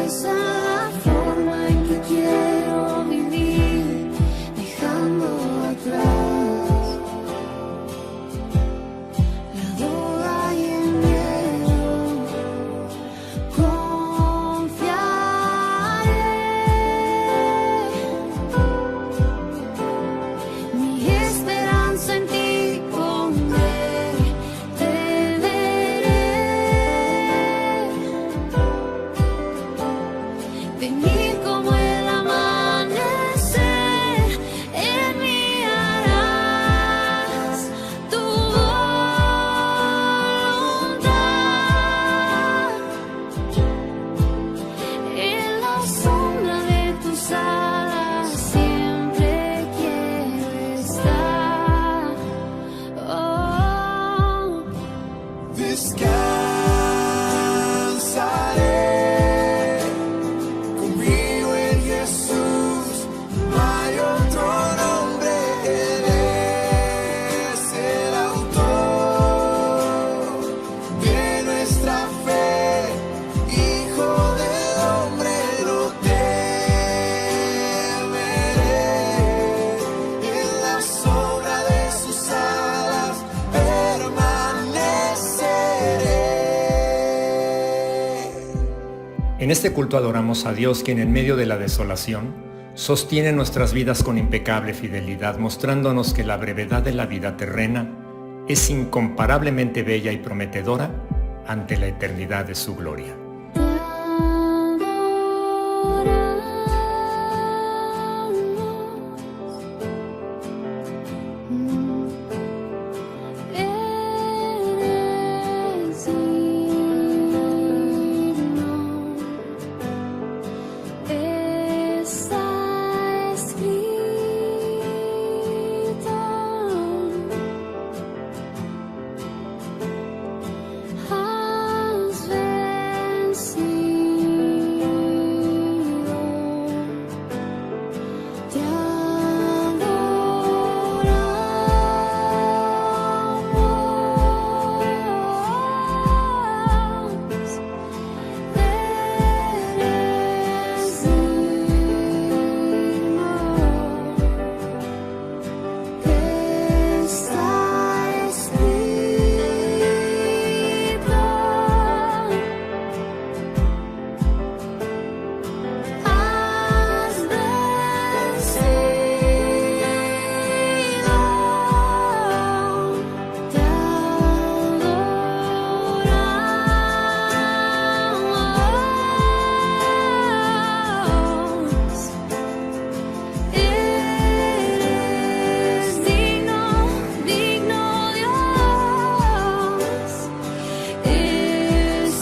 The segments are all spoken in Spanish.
esa la forma en que quiero vivir, dejando atrás la duda y el miedo. Confiaré, mi esperanza en ti pondré, te veré venir como el amanecer, en mí harás tu voluntad, en la sombra de tus alas siempre quiero estar. Oh. Descansaré conmigo en Jesús, no hay otro nombre, Él es el autor de nuestra fe, Hijo del hombre, no temeré, en la sombra de sus alas permaneceré. En este culto adoramos a Dios, quien en medio de la desolación sostiene nuestras vidas con impecable fidelidad, mostrándonos que la brevedad de la vida terrena es incomparablemente bella y prometedora ante la eternidad de su gloria. Eres digno, está escrito, has vencido, te adoramos, eres digno, está escrito, has vencido, te adoramos, eres digno, digno Dios,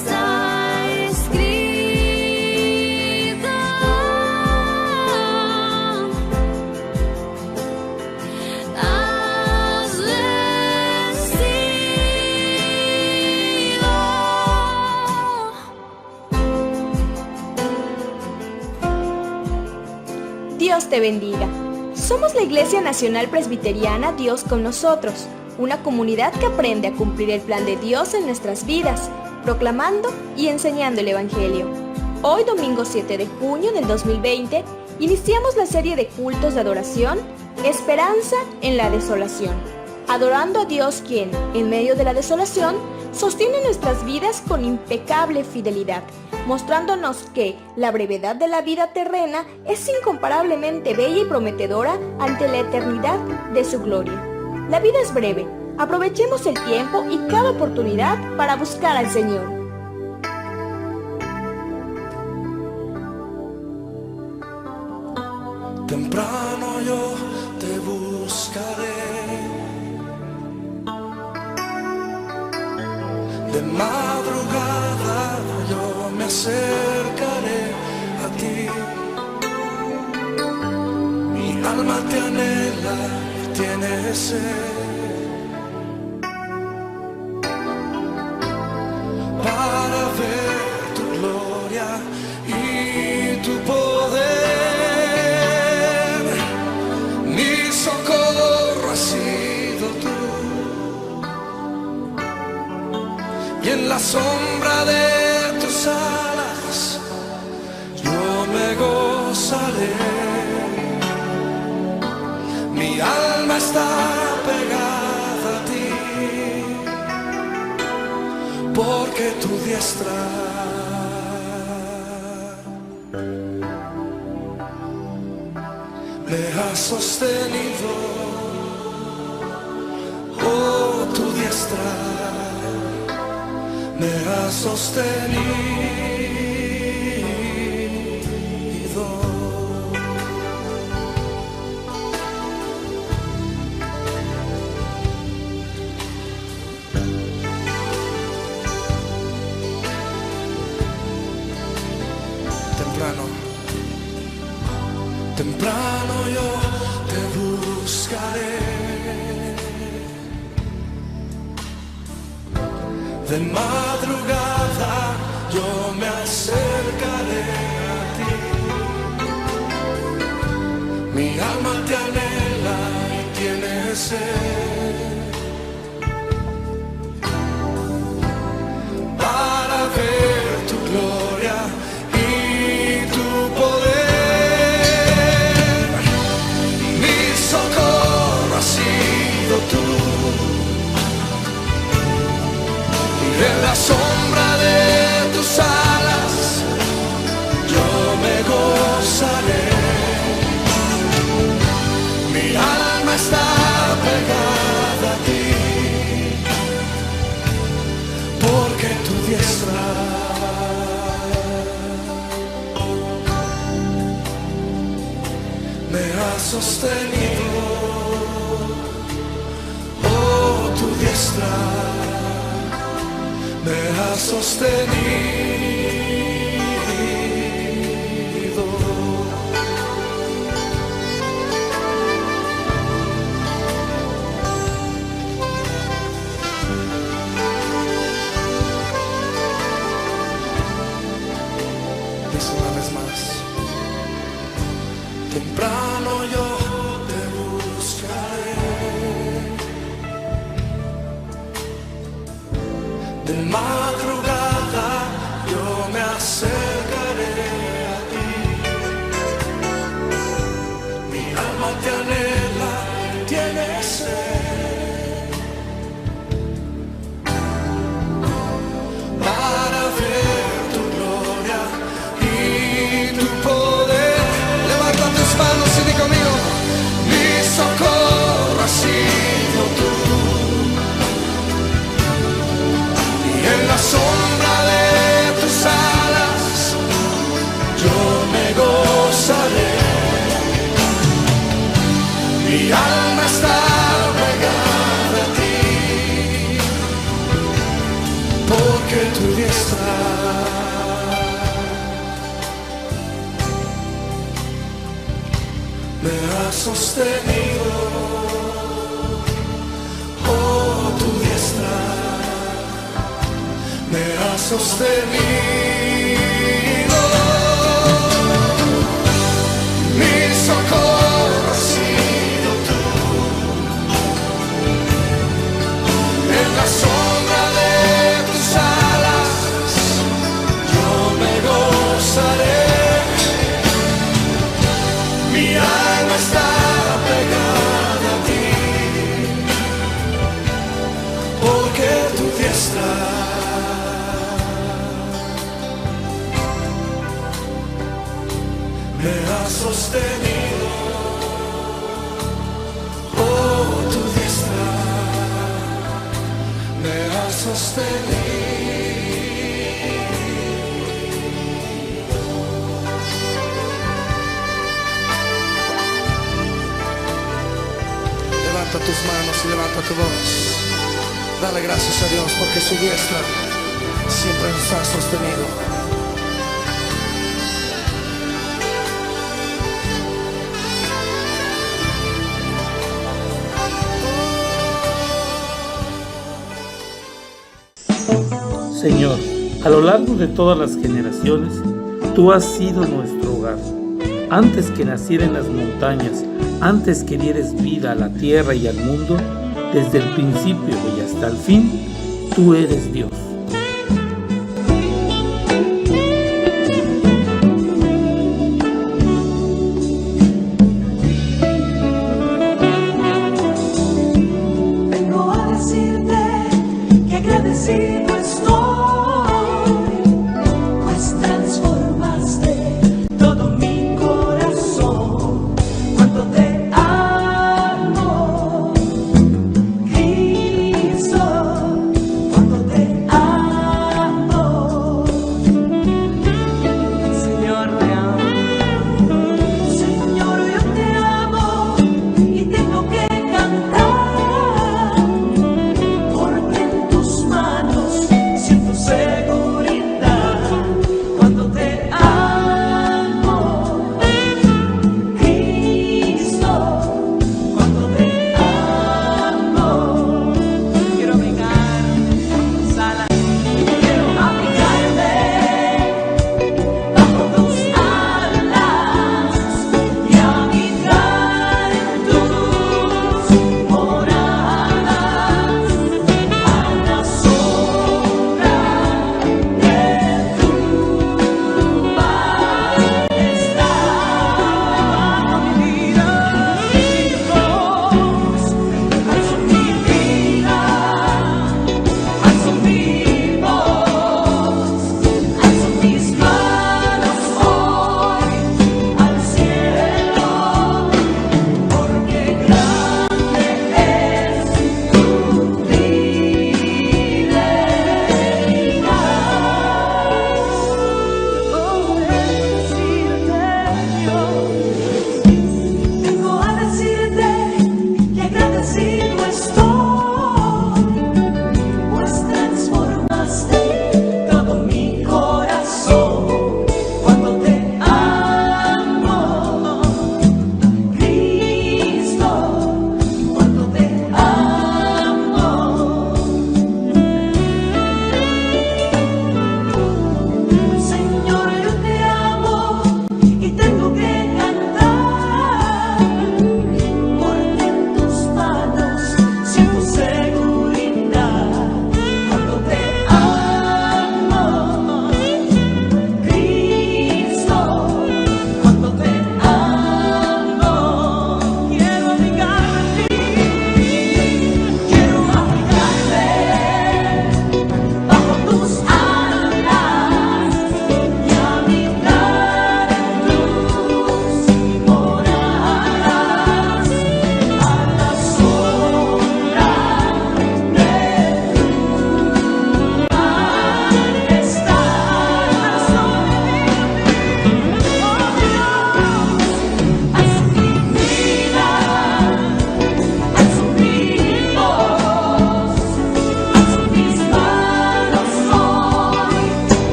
está escrito, has vencido. Dios te bendiga. Somos la Iglesia Nacional Presbiteriana Dios con Nosotros, una comunidad que aprende a cumplir el plan de Dios en nuestras vidas, proclamando y enseñando el Evangelio. Hoy, domingo 7 de junio del 2020, iniciamos la serie de cultos de adoración Esperanza en la Desolación, adorando a Dios quien, en medio de la desolación, sostiene nuestras vidas con impecable fidelidad, mostrándonos que la brevedad de la vida terrena es incomparablemente bella y prometedora ante la eternidad de su gloria. La vida es breve, aprovechemos el tiempo y cada oportunidad para buscar al Señor. Temprano yo te buscaré, de madrugada yo me acercaré a ti. Mi alma te anhela y tiene sed, para ver tu gloria y tu poder. Mi socorro has sido tú, y en la sombra de tus alas diestra. Me has sostenido, oh, tu diestra me has sostenido. Temprano yo te buscaré, de madrugada yo me acercaré a ti. Mi alma te anhela y tiene sed para ver tu gloria y tu poder. Socorro has sido tú, y en la sombra de tus alas yo me gozaré. Mi alma está pegada a ti, porque tu diestra me has sostenido, oh, tu diestra me has sostenido. Dice una vez más. Temprano yo te buscaré, de madrugada yo me acercaré a ti. Mi alma te anhela, tiene sed para ver tu gloria y tu poder. Tus manos y di conmigo, mi socorro has sido tú, y en la sombra de tus alas yo me gozaré. Mi alma está pegada a ti, porque tu diestra me has sostenido, oh, tu diestra me has sostenido. Mi socorro has sido tú, en la sombra de tus alas yo me gozaré. Mi alma está pegada a ti, porque tu diestra me ha sostenido, oh, tu diestra me ha sostenido. Levanta tus manos y levanta tu voz. Dale gracias a Dios porque su diestra siempre nos ha sostenido. Señor, a lo largo de todas las generaciones, tú has sido nuestro hogar. Antes que naciera en las montañas, antes que dieres vida a la tierra y al mundo, desde el principio y hasta el fin, tú eres Dios. Vengo a decirte que agradecido estoy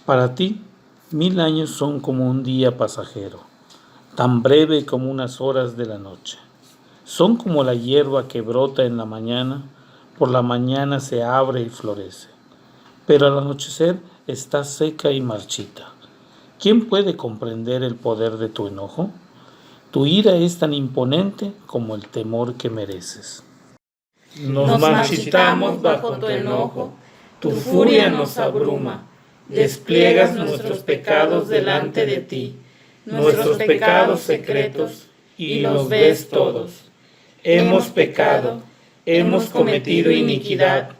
Para ti, 1000 años son como un día pasajero, tan breve como unas horas de la noche. Son como la hierba que brota en la mañana, por la mañana se abre y florece, pero al anochecer está seca y marchita. ¿Quién puede comprender el poder de tu enojo? Tu ira es tan imponente como el temor que mereces. Nos marchitamos bajo tu enojo, tu furia nos abruma, despliegas nuestros pecados delante de ti, nuestros pecados secretos, y los ves todos. Hemos pecado, hemos cometido iniquidad,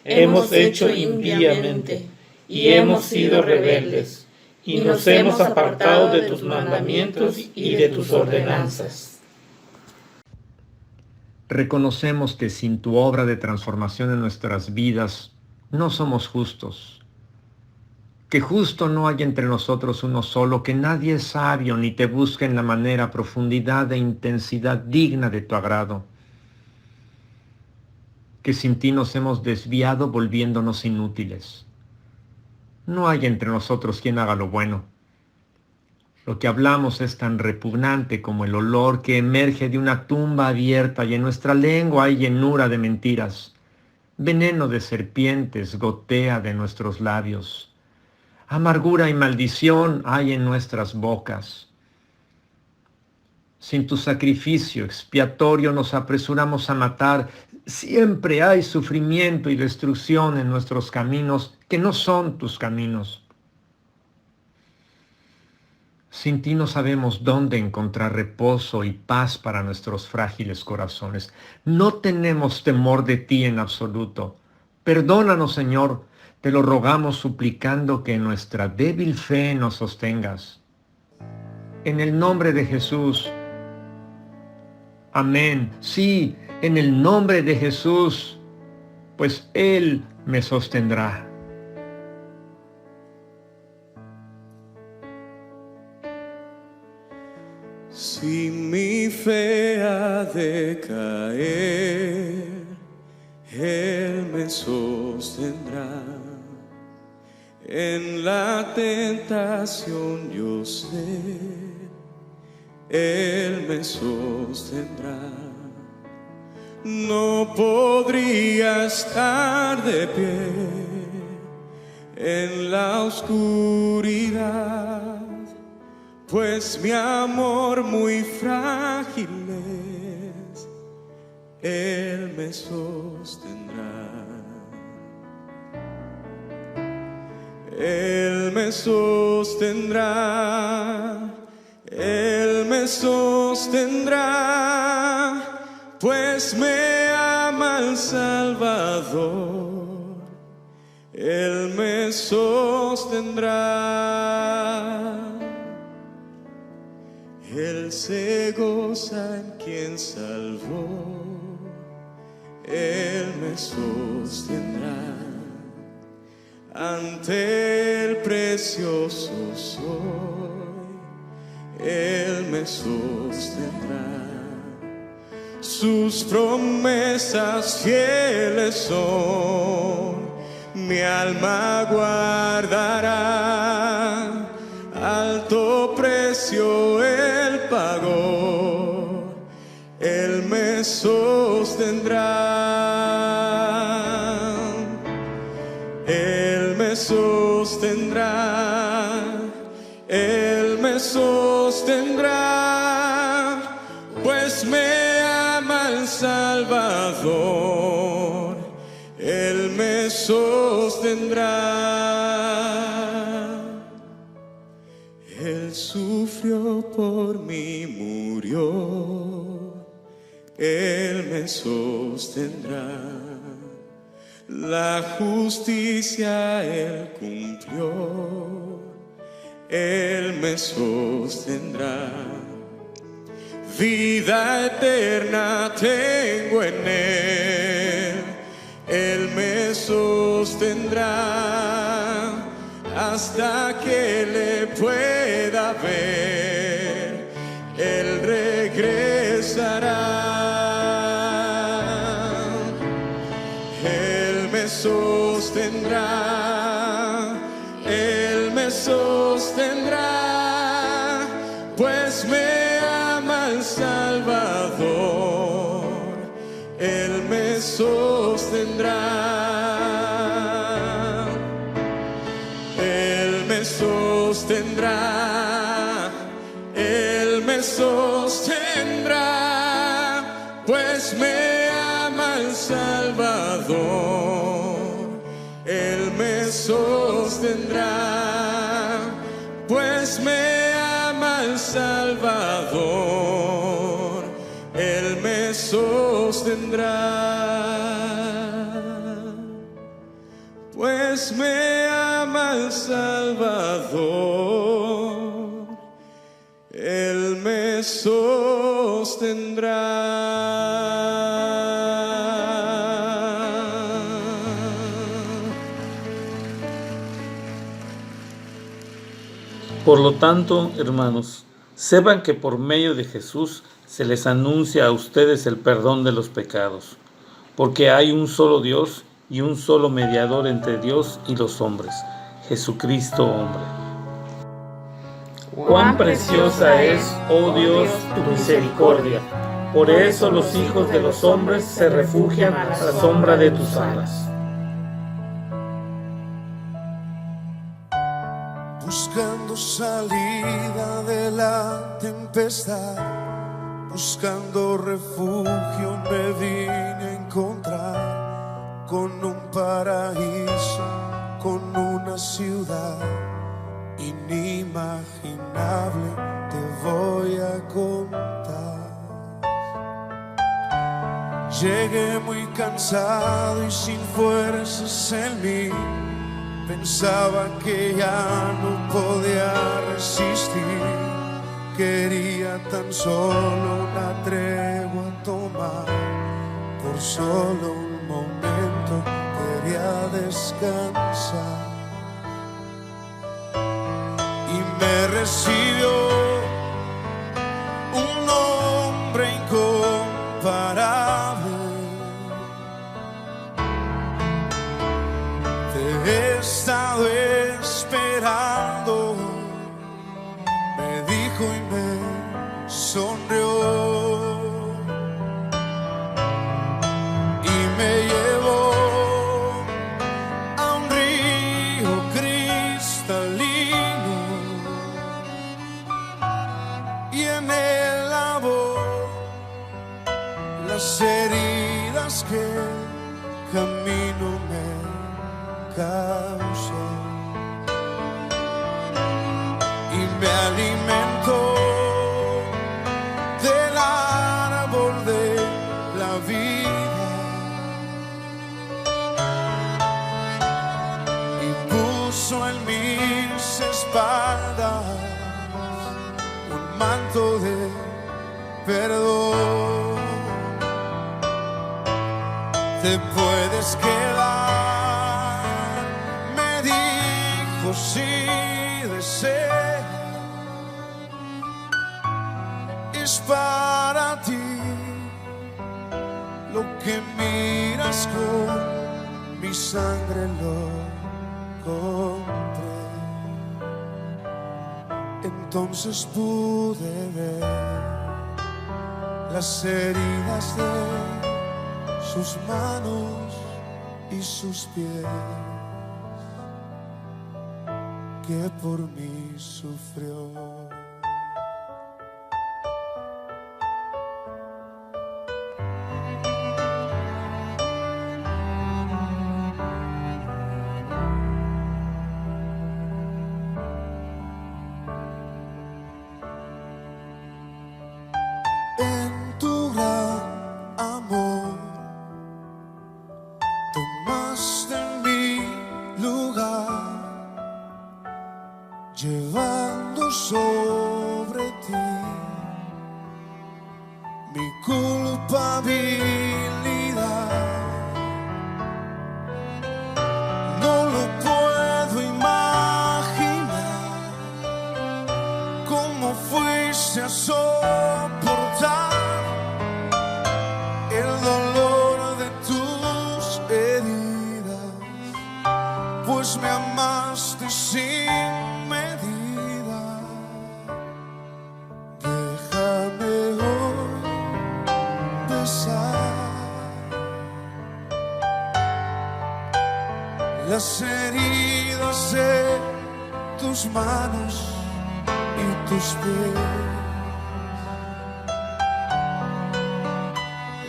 hemos hecho impíamente, y hemos sido rebeldes, y nos hemos apartado de tus mandamientos y de tus ordenanzas. Reconocemos que sin tu obra de transformación en nuestras vidas no somos justos, que justo no hay entre nosotros uno solo, que nadie es sabio ni te busca en la manera, profundidad e intensidad digna de tu agrado, que sin ti nos hemos desviado volviéndonos inútiles. No hay entre nosotros quien haga lo bueno. Lo que hablamos es tan repugnante como el olor que emerge de una tumba abierta, y en nuestra lengua hay llenura de mentiras. Veneno de serpientes gotea de nuestros labios. Amargura y maldición hay en nuestras bocas. Sin tu sacrificio expiatorio nos apresuramos a matar. Siempre hay sufrimiento y destrucción en nuestros caminos que no son tus caminos. Sin ti no sabemos dónde encontrar reposo y paz para nuestros frágiles corazones. No tenemos temor de ti en absoluto. Perdónanos, Señor, te lo rogamos suplicando que en nuestra débil fe nos sostengas. En el nombre de Jesús. Amén. Sí, en el nombre de Jesús, pues Él me sostendrá. Si mi fe ha de caer, Él me sostendrá. En la tentación yo sé, Él me sostendrá. No podría estar de pie en la oscuridad, pues mi amor muy frágil es, Él me sostendrá. Él me sostendrá, Él me sostendrá, pues me ama el Salvador. Él me sostendrá. Él se goza en quien salvó, Él me sostendrá. Ante el precioso soy, Él me sostendrá. Sus promesas fieles son, mi alma guardará. Alto precio Él pagó, Él me sostendrá. Él me sostendrá, Él me sostendrá, pues me ama el Salvador. Él me sostendrá. Él sufrió por mí, murió, Él me sostendrá. La justicia Él cumplió, Él me sostendrá. Vida eterna tengo en Él me sostendrá. Hasta que le pueda ver, Él regresará. Él me sostendrá, Él me pues me ama el Salvador, Él me sostendrá, Él me sostendrá, Él me sostendrá, pues me ama el Salvador, Él me sostendrá, pues me ama el Salvador, Él me sostendrá, pues me ama el Salvador, Él me sostendrá. Por lo tanto, hermanos, sepan que por medio de Jesús se les anuncia a ustedes el perdón de los pecados, porque hay un solo Dios y un solo mediador entre Dios y los hombres, Jesucristo hombre. Cuán preciosa es, oh Dios, tu misericordia. Por eso los hijos de los hombres se refugian a la sombra de tus alas. Buscando salida de la tempestad, buscando refugio me vine a encontrar con un paraíso, con una ciudad inimaginable, te voy a contar. Llegué muy cansado y sin fuerzas en mí, pensaba que ya no podía resistir, quería tan solo una tregua tomar, por solo un momento quería descansar. Y me recibió un hombre incomparable, te he estado esperando, me dijo y me sonrió, y me llevó a un río cristalino, y en él lavó las heridas que el camino me causó, y me alimentó del árbol de la vida, y puso en mis espaldas un manto de perdón. Te puedes quedar, me dijo, si deseas, es para ti lo que miras, con mi sangre lo compré. Entonces pude ver las heridas de sus manos y sus pies, que por mí sufrió. En tu gran amor tomaste mi lugar, llevando sobre ti mi culpabilidad. No lo puedo imaginar, cómo fuiste a soportar el dolor de tus heridas, pues me amaste sin medida. las heridas de tus manos y tus pies,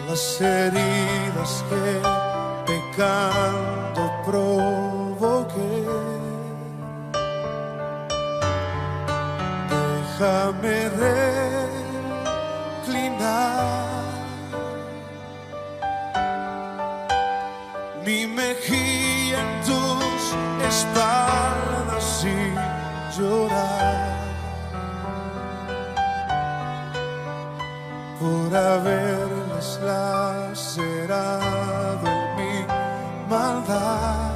las heridas que pecando provoqué. Déjame reclinar mi mejilla en tus espaldas y llorar por haberles lacerado en mi maldad.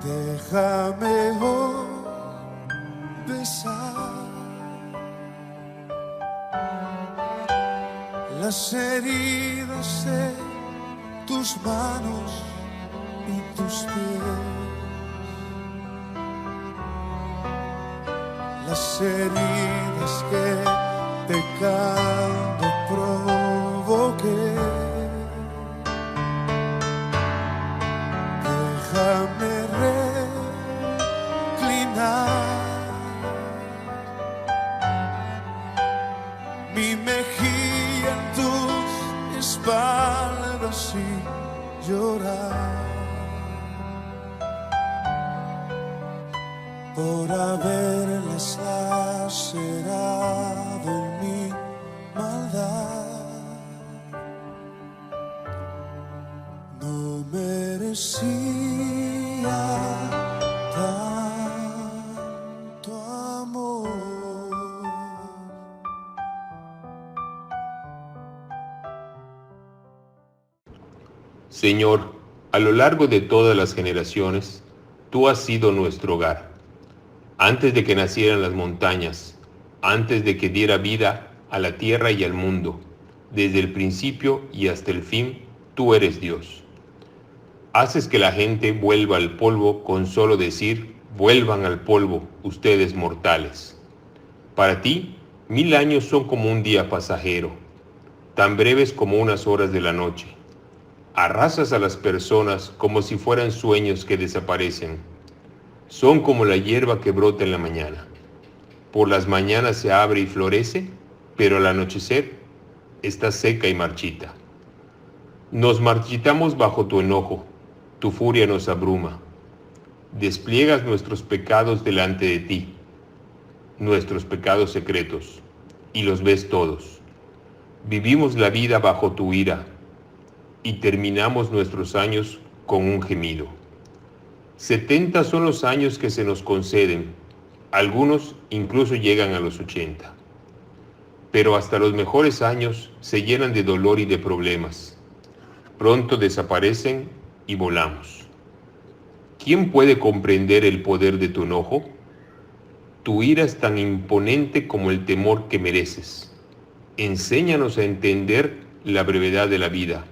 Déjame hoy besar las heridas de tus manos y tus pies, las heridas que pecando provoqué. Déjame reclinar mi mejilla en tus espaldas y llorar por haberlas lacerado en mi maldad. No merecía tanto amor. Señor, a lo largo de todas las generaciones, tú has sido nuestro hogar. Antes de que nacieran las montañas, antes de que diera vida a la tierra y al mundo, desde el principio y hasta el fin, tú eres Dios. Haces que la gente vuelva al polvo con solo decir, vuelvan al polvo, ustedes mortales. Para ti, 1000 años son como un día pasajero, tan breves como unas horas de la noche. Arrasas a las personas como si fueran sueños que desaparecen. Son como la hierba que brota en la mañana. Por las mañanas se abre y florece, pero al anochecer está seca y marchita. Nos marchitamos bajo tu enojo, tu furia nos abruma. Despliegas nuestros pecados delante de ti, nuestros pecados secretos, y los ves todos. Vivimos la vida bajo tu ira, y terminamos nuestros años con un gemido. 70 son los años que se nos conceden, algunos incluso llegan a los 80. Pero hasta los mejores años se llenan de dolor y de problemas. Pronto desaparecen y volamos. ¿Quién puede comprender el poder de tu enojo? Tu ira es tan imponente como el temor que mereces. Enséñanos a entender la brevedad de la vida,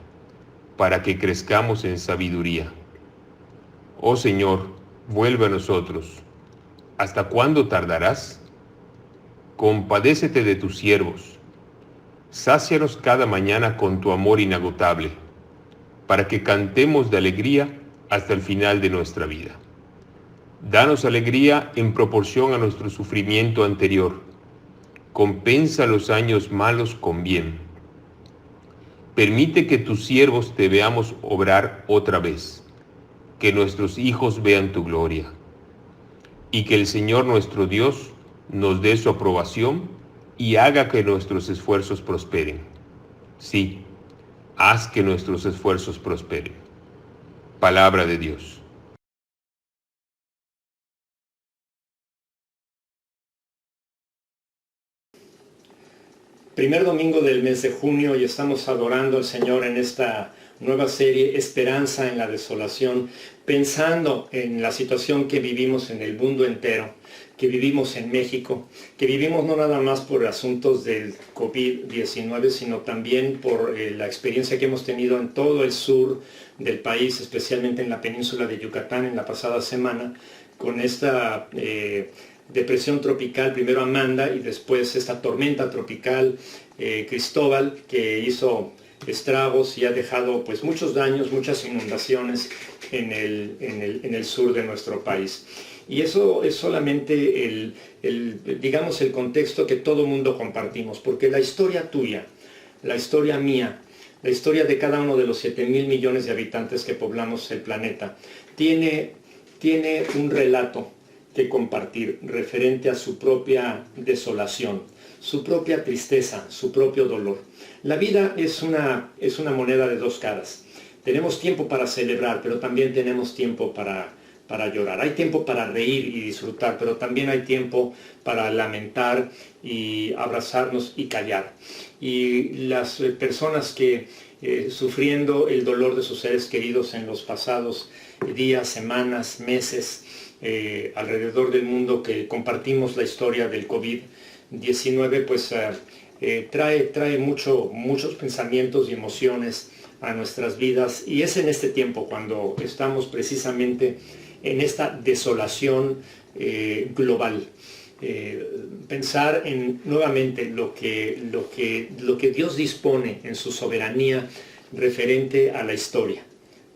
para que crezcamos en sabiduría. Oh Señor, vuelve a nosotros. ¿Hasta cuándo tardarás? Compadécete de tus siervos. Sácianos cada mañana con tu amor inagotable, para que cantemos de alegría hasta el final de nuestra vida. Danos alegría en proporción a nuestro sufrimiento anterior. Compensa los años malos con bien. Permite que tus siervos te veamos obrar otra vez, que nuestros hijos vean tu gloria, y que el Señor nuestro Dios nos dé su aprobación y haga que nuestros esfuerzos prosperen. Sí, haz que nuestros esfuerzos prosperen. Palabra de Dios. Primer domingo del mes de junio y estamos adorando al Señor en esta nueva serie Esperanza en la Desolación, pensando en la situación que vivimos en el mundo entero, que vivimos en México, que vivimos no nada más por asuntos del COVID-19, sino también por la experiencia que hemos tenido en todo el sur del país, especialmente en la península de Yucatán en la pasada semana, con esta depresión tropical, primero Amanda y después esta tormenta tropical Cristóbal, que hizo estragos y ha dejado pues muchos daños, muchas inundaciones en el sur de nuestro país. Y eso es solamente digamos, el contexto que todo mundo compartimos, porque la historia tuya, la historia mía, la historia de cada uno de los 7.000 millones de habitantes que poblamos el planeta, tiene un relato que compartir referente a su propia desolación, su propia tristeza, su propio dolor. La vida es una moneda de dos caras. Tenemos tiempo para celebrar, pero también tenemos tiempo para llorar. Hay tiempo para reír y disfrutar, pero también hay tiempo para lamentar y abrazarnos y callar. Y las personas que sufriendo el dolor de sus seres queridos en los pasados días, semanas, meses, alrededor del mundo, que compartimos la historia del COVID-19, pues trae muchos pensamientos y emociones a nuestras vidas, y es en este tiempo cuando estamos precisamente en esta desolación global. Pensar en nuevamente lo que Dios dispone en su soberanía referente a la historia,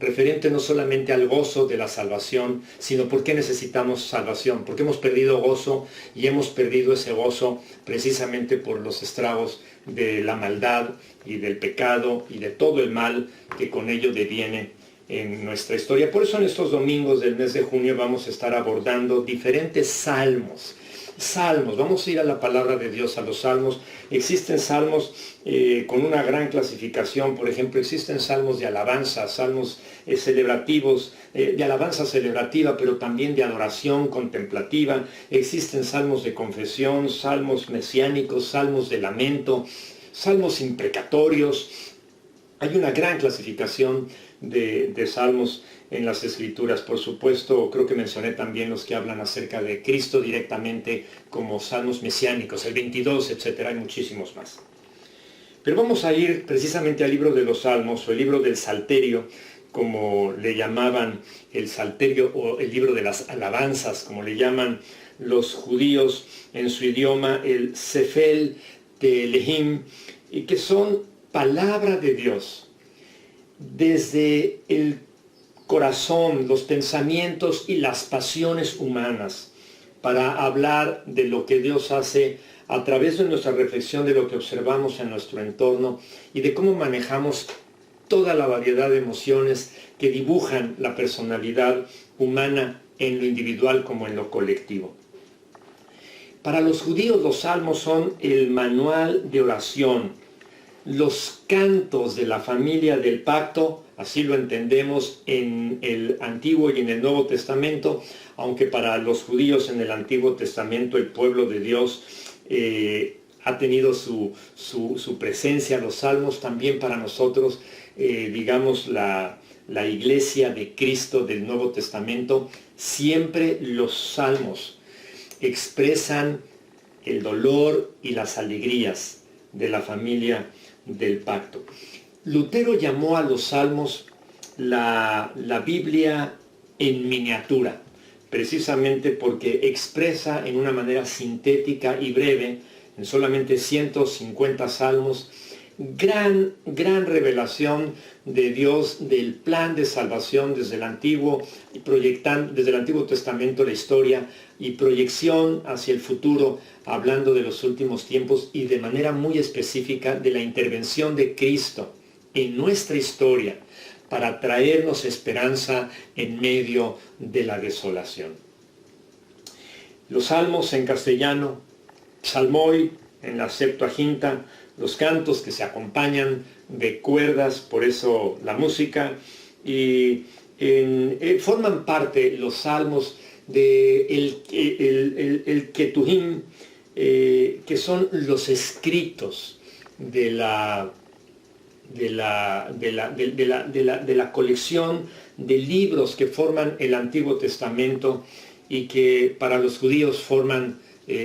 referente no solamente al gozo de la salvación, sino por qué necesitamos salvación, porque hemos perdido gozo, y hemos perdido ese gozo precisamente por los estragos de la maldad y del pecado y de todo el mal que con ello deviene en nuestra historia. Por eso en estos domingos del mes de junio vamos a estar abordando diferentes salmos. Vamos a ir a la palabra de Dios, a los salmos. Existen salmos con una gran clasificación. Por ejemplo, existen salmos de alabanza, salmos celebrativos, de alabanza celebrativa, pero también de adoración contemplativa. Existen salmos de confesión, salmos mesiánicos, salmos de lamento, salmos imprecatorios. Hay una gran clasificación de salmos en las Escrituras. Por supuesto, creo que mencioné también los que hablan acerca de Cristo directamente, como salmos mesiánicos, el 22, etc. Hay muchísimos más. Pero vamos a ir precisamente al libro de los Salmos, o el libro del Salterio, como le llamaban el Salterio, o el libro de las alabanzas, como le llaman los judíos en su idioma, el Sefel Tehillim, y que son palabra de Dios desde el corazón, los pensamientos y las pasiones humanas, para hablar de lo que Dios hace a través de nuestra reflexión de lo que observamos en nuestro entorno y de cómo manejamos toda la variedad de emociones que dibujan la personalidad humana en lo individual como en lo colectivo. Para los judíos los salmos son el manual de oración, los cantos de la familia del pacto, así lo entendemos en el Antiguo y en el Nuevo Testamento, aunque para los judíos en el Antiguo Testamento el pueblo de Dios ha tenido su presencia. Los salmos también para nosotros, digamos la iglesia de Cristo del Nuevo Testamento, siempre los salmos expresan el dolor y las alegrías de la familia del pacto. Lutero llamó a los salmos la Biblia en miniatura, precisamente porque expresa en una manera sintética y breve, en solamente 150 salmos, gran revelación de Dios, del plan de salvación desde el Antiguo, desde el Antiguo Testamento la historia, y proyección hacia el futuro, hablando de los últimos tiempos y de manera muy específica de la intervención de Cristo en nuestra historia para traernos esperanza en medio de la desolación. Los salmos en castellano, psalmoi en la Septuaginta, los cantos que se acompañan de cuerdas, por eso la música, y forman parte los salmos de el Ketuvim, que son los escritos de la colección de libros que forman el Antiguo Testamento y que para los judíos forman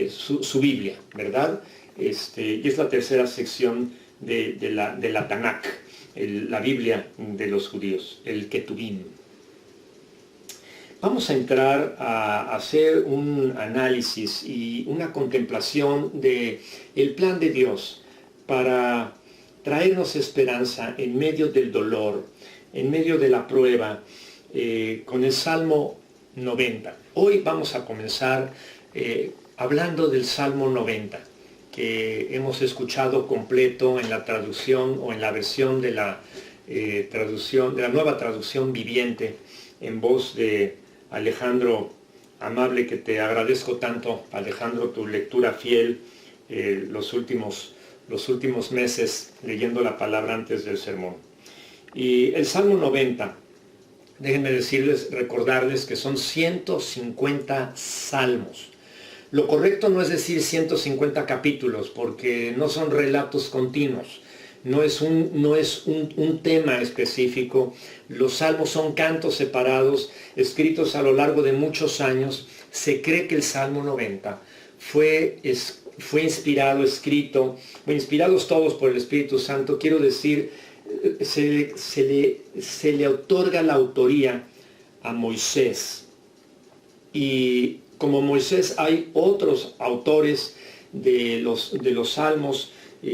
su Biblia, ¿verdad? Y es la tercera sección de la Tanakh, la Biblia de los judíos, el Ketuvim. Vamos a entrar a hacer un análisis y una contemplación del plan de Dios para traernos esperanza en medio del dolor, en medio de la prueba, con el Salmo 90. Hoy vamos a comenzar hablando del Salmo 90, que hemos escuchado completo en la traducción o en la versión de la traducción, de la nueva traducción viviente, en voz de Alejandro Amable, que te agradezco tanto, Alejandro, tu lectura fiel los últimos meses leyendo la palabra antes del sermón. Y el Salmo 90, déjenme decirles, recordarles que son 150 salmos. Lo correcto no es decir 150 capítulos, porque no son relatos continuos, no es un tema específico. Los salmos son cantos separados, escritos a lo largo de muchos años. Se cree que el Salmo 90 fue inspirados todos por el Espíritu Santo. Quiero decir, se le otorga la autoría a Moisés. Y como Moisés hay otros autores de los salmos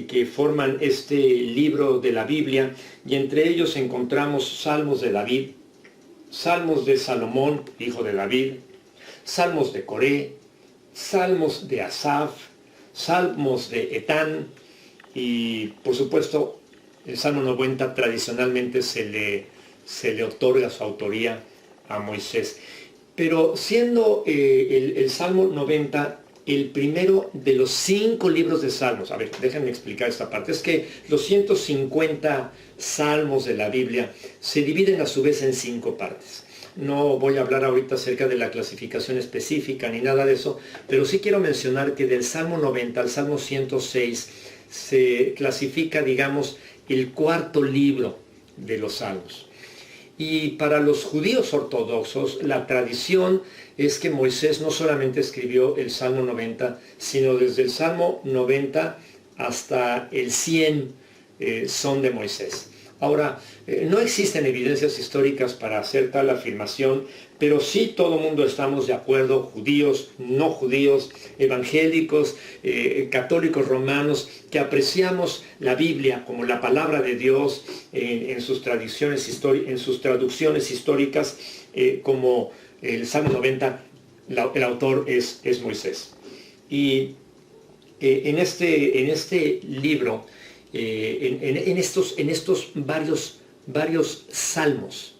que forman este libro de la Biblia, y entre ellos encontramos salmos de David, salmos de Salomón, hijo de David, salmos de Coré, salmos de Asaf, salmos de Etán, y por supuesto el Salmo 90 tradicionalmente se le otorga su autoría a Moisés. Pero siendo el Salmo 90 el primero de los 5 libros de Salmos, a ver, déjenme explicar esta parte, es que los 150 salmos de la Biblia se dividen a su vez en 5 partes. No voy a hablar ahorita acerca de la clasificación específica ni nada de eso, pero sí quiero mencionar que del Salmo 90 al Salmo 106 se clasifica, digamos, el 4º libro de los Salmos. Y para los judíos ortodoxos, la tradición es que Moisés no solamente escribió el Salmo 90, sino desde el Salmo 90 hasta el 100 son de Moisés. Ahora, no existen evidencias históricas para hacer tal afirmación, pero sí todo el mundo estamos de acuerdo, judíos, no judíos, evangélicos, católicos romanos, que apreciamos la Biblia como la palabra de Dios en sus traducciones históricas, como el Salmo 90, el autor es Moisés. Y en este libro, en estos varios salmos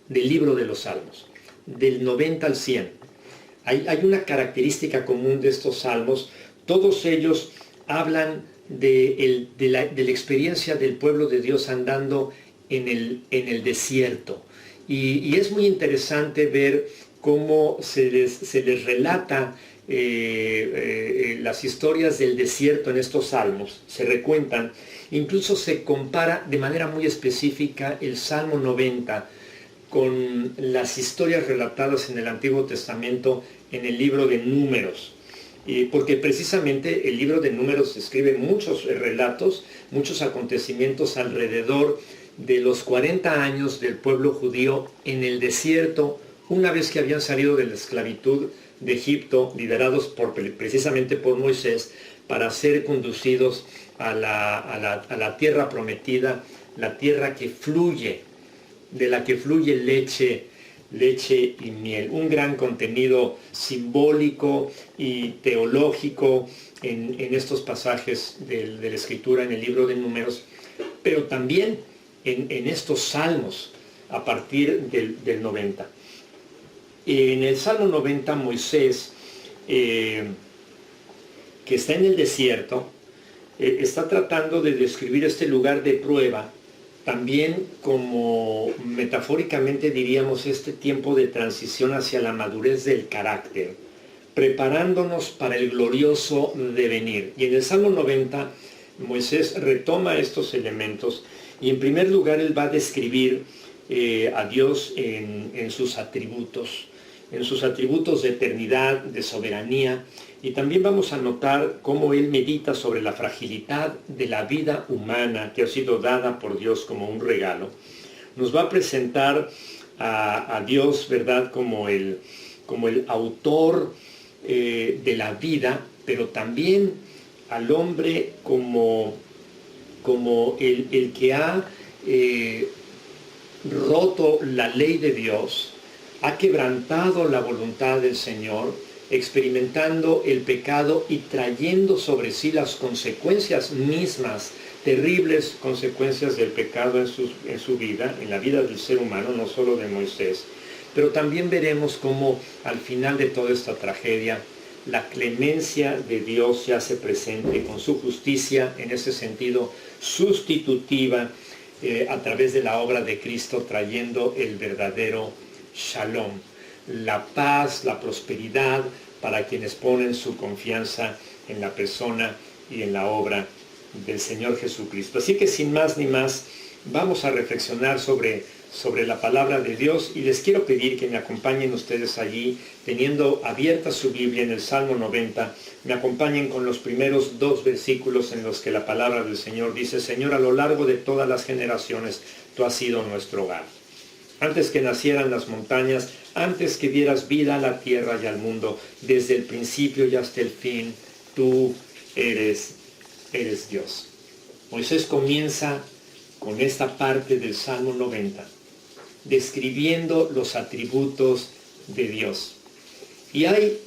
del libro de los salmos, del 90 al 100, hay una característica común de estos salmos. Todos ellos hablan de la experiencia del pueblo de Dios andando en el desierto. Y es muy interesante ver cómo se les relata las historias del desierto en estos salmos, se recuentan. Incluso se compara de manera muy específica el Salmo 90 con las historias relatadas en el Antiguo Testamento en el libro de Números, porque precisamente el libro de Números describe muchos relatos, muchos acontecimientos alrededor de los 40 años del pueblo judío en el desierto, una vez que habían salido de la esclavitud de Egipto, liderados precisamente por Moisés, para ser conducidos a la tierra prometida, la tierra que fluye, de la que fluye leche y miel. Un gran contenido simbólico y teológico en estos pasajes de la Escritura, en el libro de Números, pero también en estos salmos a partir del 90. En el Salmo 90, Moisés, que está en el desierto, está tratando de describir este lugar de prueba, también como metafóricamente diríamos este tiempo de transición hacia la madurez del carácter, preparándonos para el glorioso devenir. Y en el Salmo 90, Moisés retoma estos elementos y en primer lugar él va a describir a Dios en sus atributos de eternidad, de soberanía, y también vamos a notar cómo él medita sobre la fragilidad de la vida humana que ha sido dada por Dios como un regalo. Nos va a presentar a Dios, ¿verdad?, como el autor de la vida, pero también al hombre como como el que ha roto la ley de Dios, ha quebrantado la voluntad del Señor, experimentando el pecado y trayendo sobre sí las consecuencias mismas, terribles consecuencias del pecado en su vida, en la vida del ser humano, no solo de Moisés. Pero también veremos cómo al final de toda esta tragedia, la clemencia de Dios se hace presente con su justicia, en ese sentido sustitutiva, a través de la obra de Cristo, trayendo el verdadero Shalom, la paz, la prosperidad para quienes ponen su confianza en la persona y en la obra del Señor Jesucristo. Así que sin más ni más, vamos a reflexionar sobre la palabra de Dios, y les quiero pedir que me acompañen ustedes allí, teniendo abierta su Biblia en el Salmo 90, me acompañen con los primeros 2 versículos en los que la palabra del Señor dice: Señor, a lo largo de todas las generaciones, tú has sido nuestro hogar. Antes que nacieran las montañas, antes que dieras vida a la tierra y al mundo, desde el principio y hasta el fin, tú eres Dios. Moisés comienza con esta parte del Salmo 90, describiendo los atributos de Dios. Y hay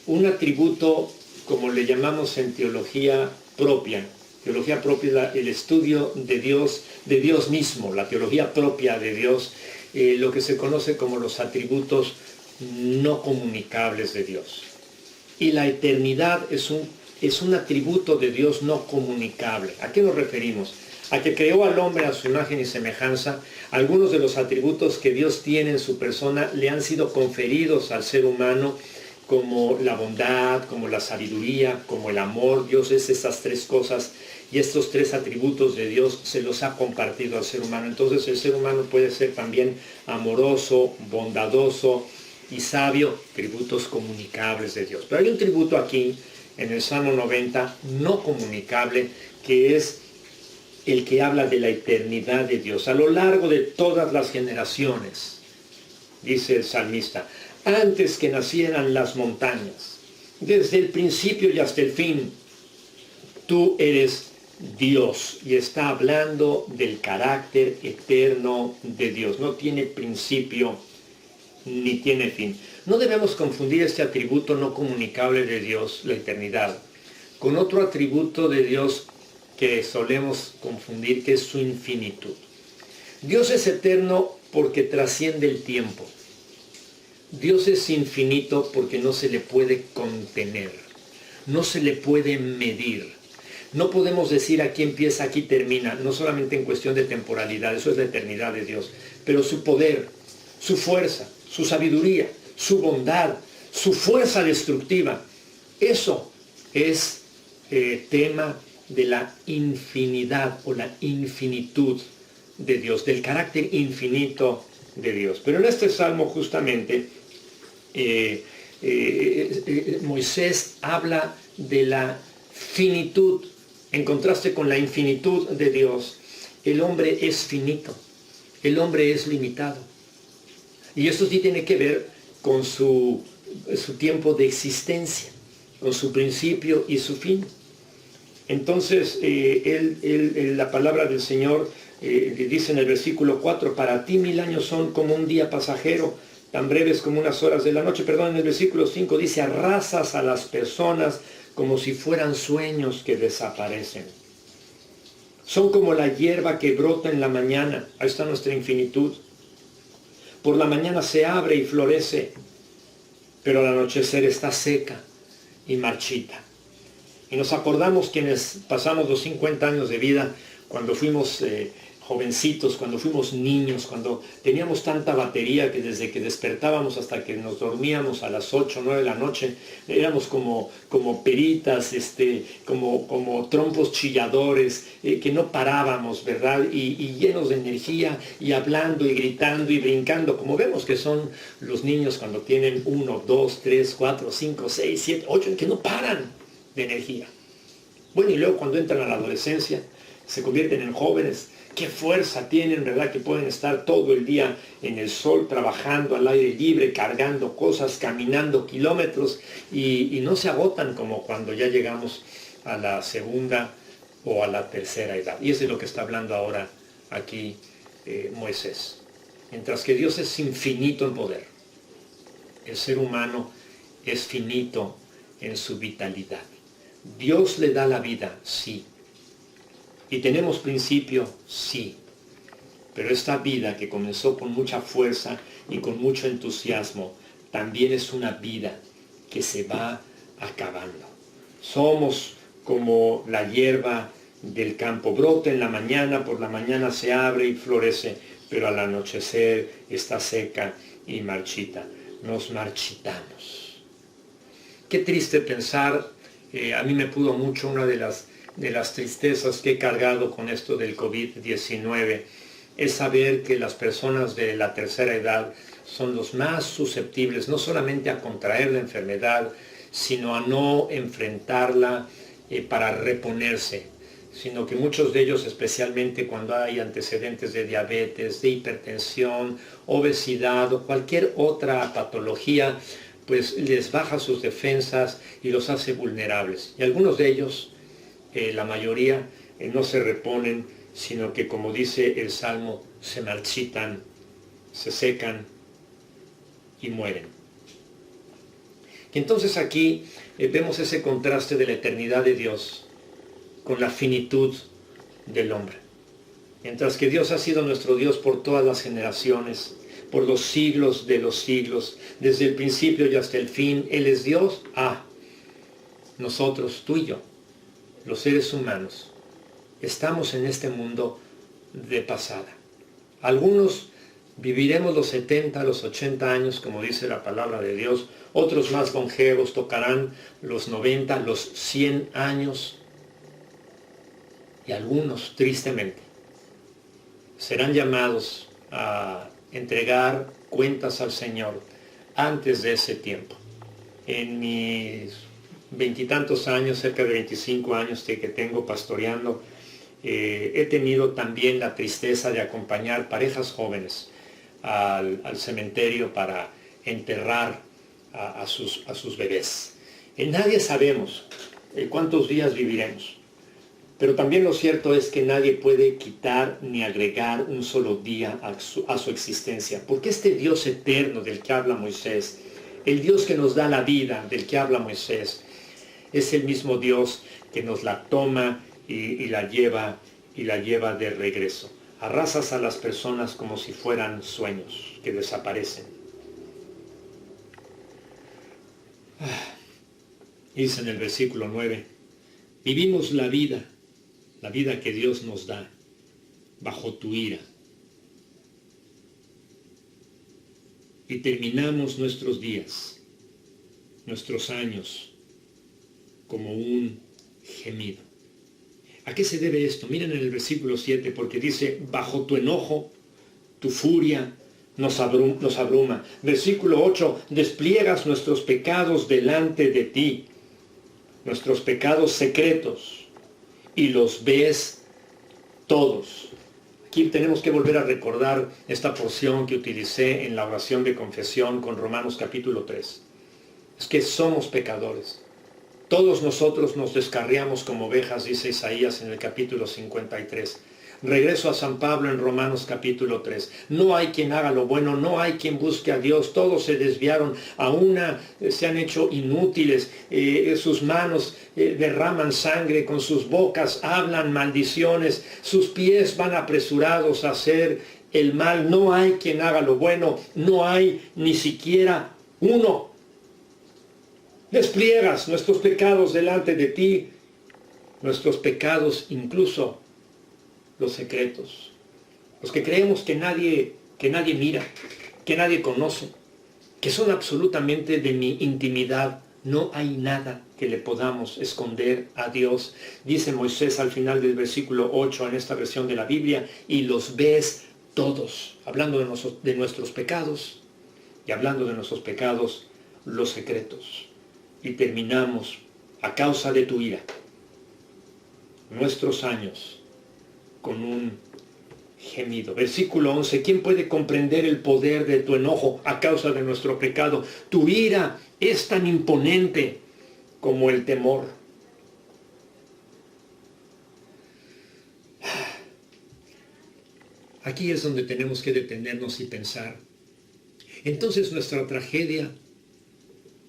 un atributo, como le llamamos en teología propia. Teología propia es el estudio de Dios mismo, la teología propia de Dios, lo que se conoce como los atributos no comunicables de Dios. Y la eternidad es un atributo de Dios no comunicable. ¿A qué nos referimos? A que creó al hombre a su imagen y semejanza. Algunos de los atributos que Dios tiene en su persona le han sido conferidos al ser humano, como la bondad, como la sabiduría, como el amor. Dios es estas 3 cosas, y estos 3 atributos de Dios se los ha compartido al ser humano. Entonces el ser humano puede ser también amoroso, bondadoso y sabio, atributos comunicables de Dios. Pero hay un tributo aquí, en el Salmo 90, no comunicable, que es el que habla de la eternidad de Dios. A lo largo de todas las generaciones, dice el salmista, antes que nacieran las montañas, desde el principio y hasta el fin, tú eres Dios. Y está hablando del carácter eterno de Dios. No tiene principio ni tiene fin. No debemos confundir este atributo no comunicable de Dios, la eternidad, con otro atributo de Dios que solemos confundir, que es su infinitud. Dios es eterno porque trasciende el tiempo. Dios es infinito porque no se le puede contener, no se le puede medir. No podemos decir aquí empieza, aquí termina, no solamente en cuestión de temporalidad, eso es la eternidad de Dios, pero su poder, su fuerza, su sabiduría, su bondad, su fuerza destructiva, eso es tema de la infinidad o la infinitud de Dios, del carácter infinito de Dios. Pero en este salmo justamente Moisés habla de la finitud, en contraste con la infinitud de Dios. El hombre es finito, el hombre es limitado. Y eso sí tiene que ver con su tiempo de existencia, con su principio y su fin. Entonces, la palabra del Señor dice en el versículo 4, para ti 1000 años son como un día pasajero, tan breves como unas horas de la noche. Perdón, en el versículo 5 dice, arrasas a las personas como si fueran sueños que desaparecen. Son como la hierba que brota en la mañana. Ahí está nuestra infinitud. Por la mañana se abre y florece, pero al anochecer está seca y marchita. Y nos acordamos quienes pasamos los 50 años de vida, cuando fuimos jovencitos, cuando fuimos niños, cuando teníamos tanta batería que desde que despertábamos hasta que nos dormíamos a las 8 o 9 de la noche, éramos como peritas, como trompos chilladores, que no parábamos, ¿verdad? Y llenos de energía, y hablando y gritando y brincando, como vemos que son los niños cuando tienen 1, 2, 3, 4, 5, 6, 7, 8, que no paran de energía. Bueno, y luego cuando entran a la adolescencia, se convierten en jóvenes. Qué fuerza tienen, ¿verdad? Que pueden estar todo el día en el sol, trabajando al aire libre, cargando cosas, caminando kilómetros, y no se agotan como cuando ya llegamos a la segunda o a la tercera edad. Y eso es lo que está hablando ahora aquí Moisés. Mientras que Dios es infinito en poder, el ser humano es finito en su vitalidad. Dios le da la vida, sí. Y tenemos principio, sí. Pero esta vida que comenzó con mucha fuerza y con mucho entusiasmo, también es una vida que se va acabando. Somos como la hierba del campo, brota en la mañana, por la mañana se abre y florece, pero al anochecer está seca y marchita. Nos marchitamos. Qué triste pensar, a mí me pudo mucho una de las tristezas que he cargado con esto del COVID-19, es saber que las personas de la tercera edad son los más susceptibles, no solamente a contraer la enfermedad, sino a no enfrentarla para reponerse, sino que muchos de ellos, especialmente cuando hay antecedentes de diabetes, de hipertensión, obesidad o cualquier otra patología, pues les baja sus defensas y los hace vulnerables. Y algunos de ellos, la mayoría, no se reponen, sino que, como dice el Salmo, se marchitan, se secan y mueren. Y entonces aquí vemos ese contraste de la eternidad de Dios con la finitud del hombre. Mientras que Dios ha sido nuestro Dios por todas las generaciones, por los siglos de los siglos, desde el principio y hasta el fin, Él es Dios. Nosotros, tú y yo, los seres humanos, estamos en este mundo de pasada. Algunos viviremos los 70, los 80 años, como dice la palabra de Dios. Otros más longevos tocarán los 90, los 100 años. Y algunos, tristemente, serán llamados a entregar cuentas al Señor antes de ese tiempo. En mis veintitantos años, cerca de 25 años que tengo pastoreando, he tenido también la tristeza de acompañar parejas jóvenes al cementerio para enterrar a sus bebés. Nadie sabemos cuántos días viviremos, pero también lo cierto es que nadie puede quitar ni agregar un solo día a su existencia, porque este Dios eterno del que habla Moisés, el Dios que nos da la vida del que habla Moisés, es el mismo Dios que nos la toma y la lleva de regreso. Arrasas a las personas como si fueran sueños que desaparecen. Dice en el versículo 9, vivimos la vida que Dios nos da, bajo tu ira. Y terminamos nuestros días, nuestros años, como un gemido. ¿A qué se debe esto? Miren en el versículo 7, porque dice, bajo tu enojo, tu furia nos abruma. Versículo 8, despliegas nuestros pecados delante de ti, nuestros pecados secretos, y los ves todos. Aquí tenemos que volver a recordar esta porción que utilicé en la oración de confesión con Romanos capítulo 3. Es que somos pecadores. Todos nosotros nos descarriamos como ovejas, dice Isaías en el capítulo 53. Regreso a San Pablo en Romanos capítulo 3. No hay quien haga lo bueno, no hay quien busque a Dios. Todos se desviaron, se han hecho inútiles. Sus manos derraman sangre, con sus bocas hablan maldiciones. Sus pies van apresurados a hacer el mal. No hay quien haga lo bueno, no hay ni siquiera uno. Despliegas nuestros pecados delante de ti, nuestros pecados, incluso los secretos, los que creemos que nadie mira, que nadie conoce, que son absolutamente de mi intimidad. No hay nada que le podamos esconder a Dios. Dice Moisés al final del versículo 8 en esta versión de la Biblia, y los ves todos, hablando de nuestros pecados, y hablando de nuestros pecados, los secretos. Y terminamos, a causa de tu ira, nuestros años con un gemido. Versículo 11, ¿quién puede comprender el poder de tu enojo a causa de nuestro pecado? Tu ira es tan imponente como el temor. Aquí es donde tenemos que detenernos y pensar. Entonces nuestra tragedia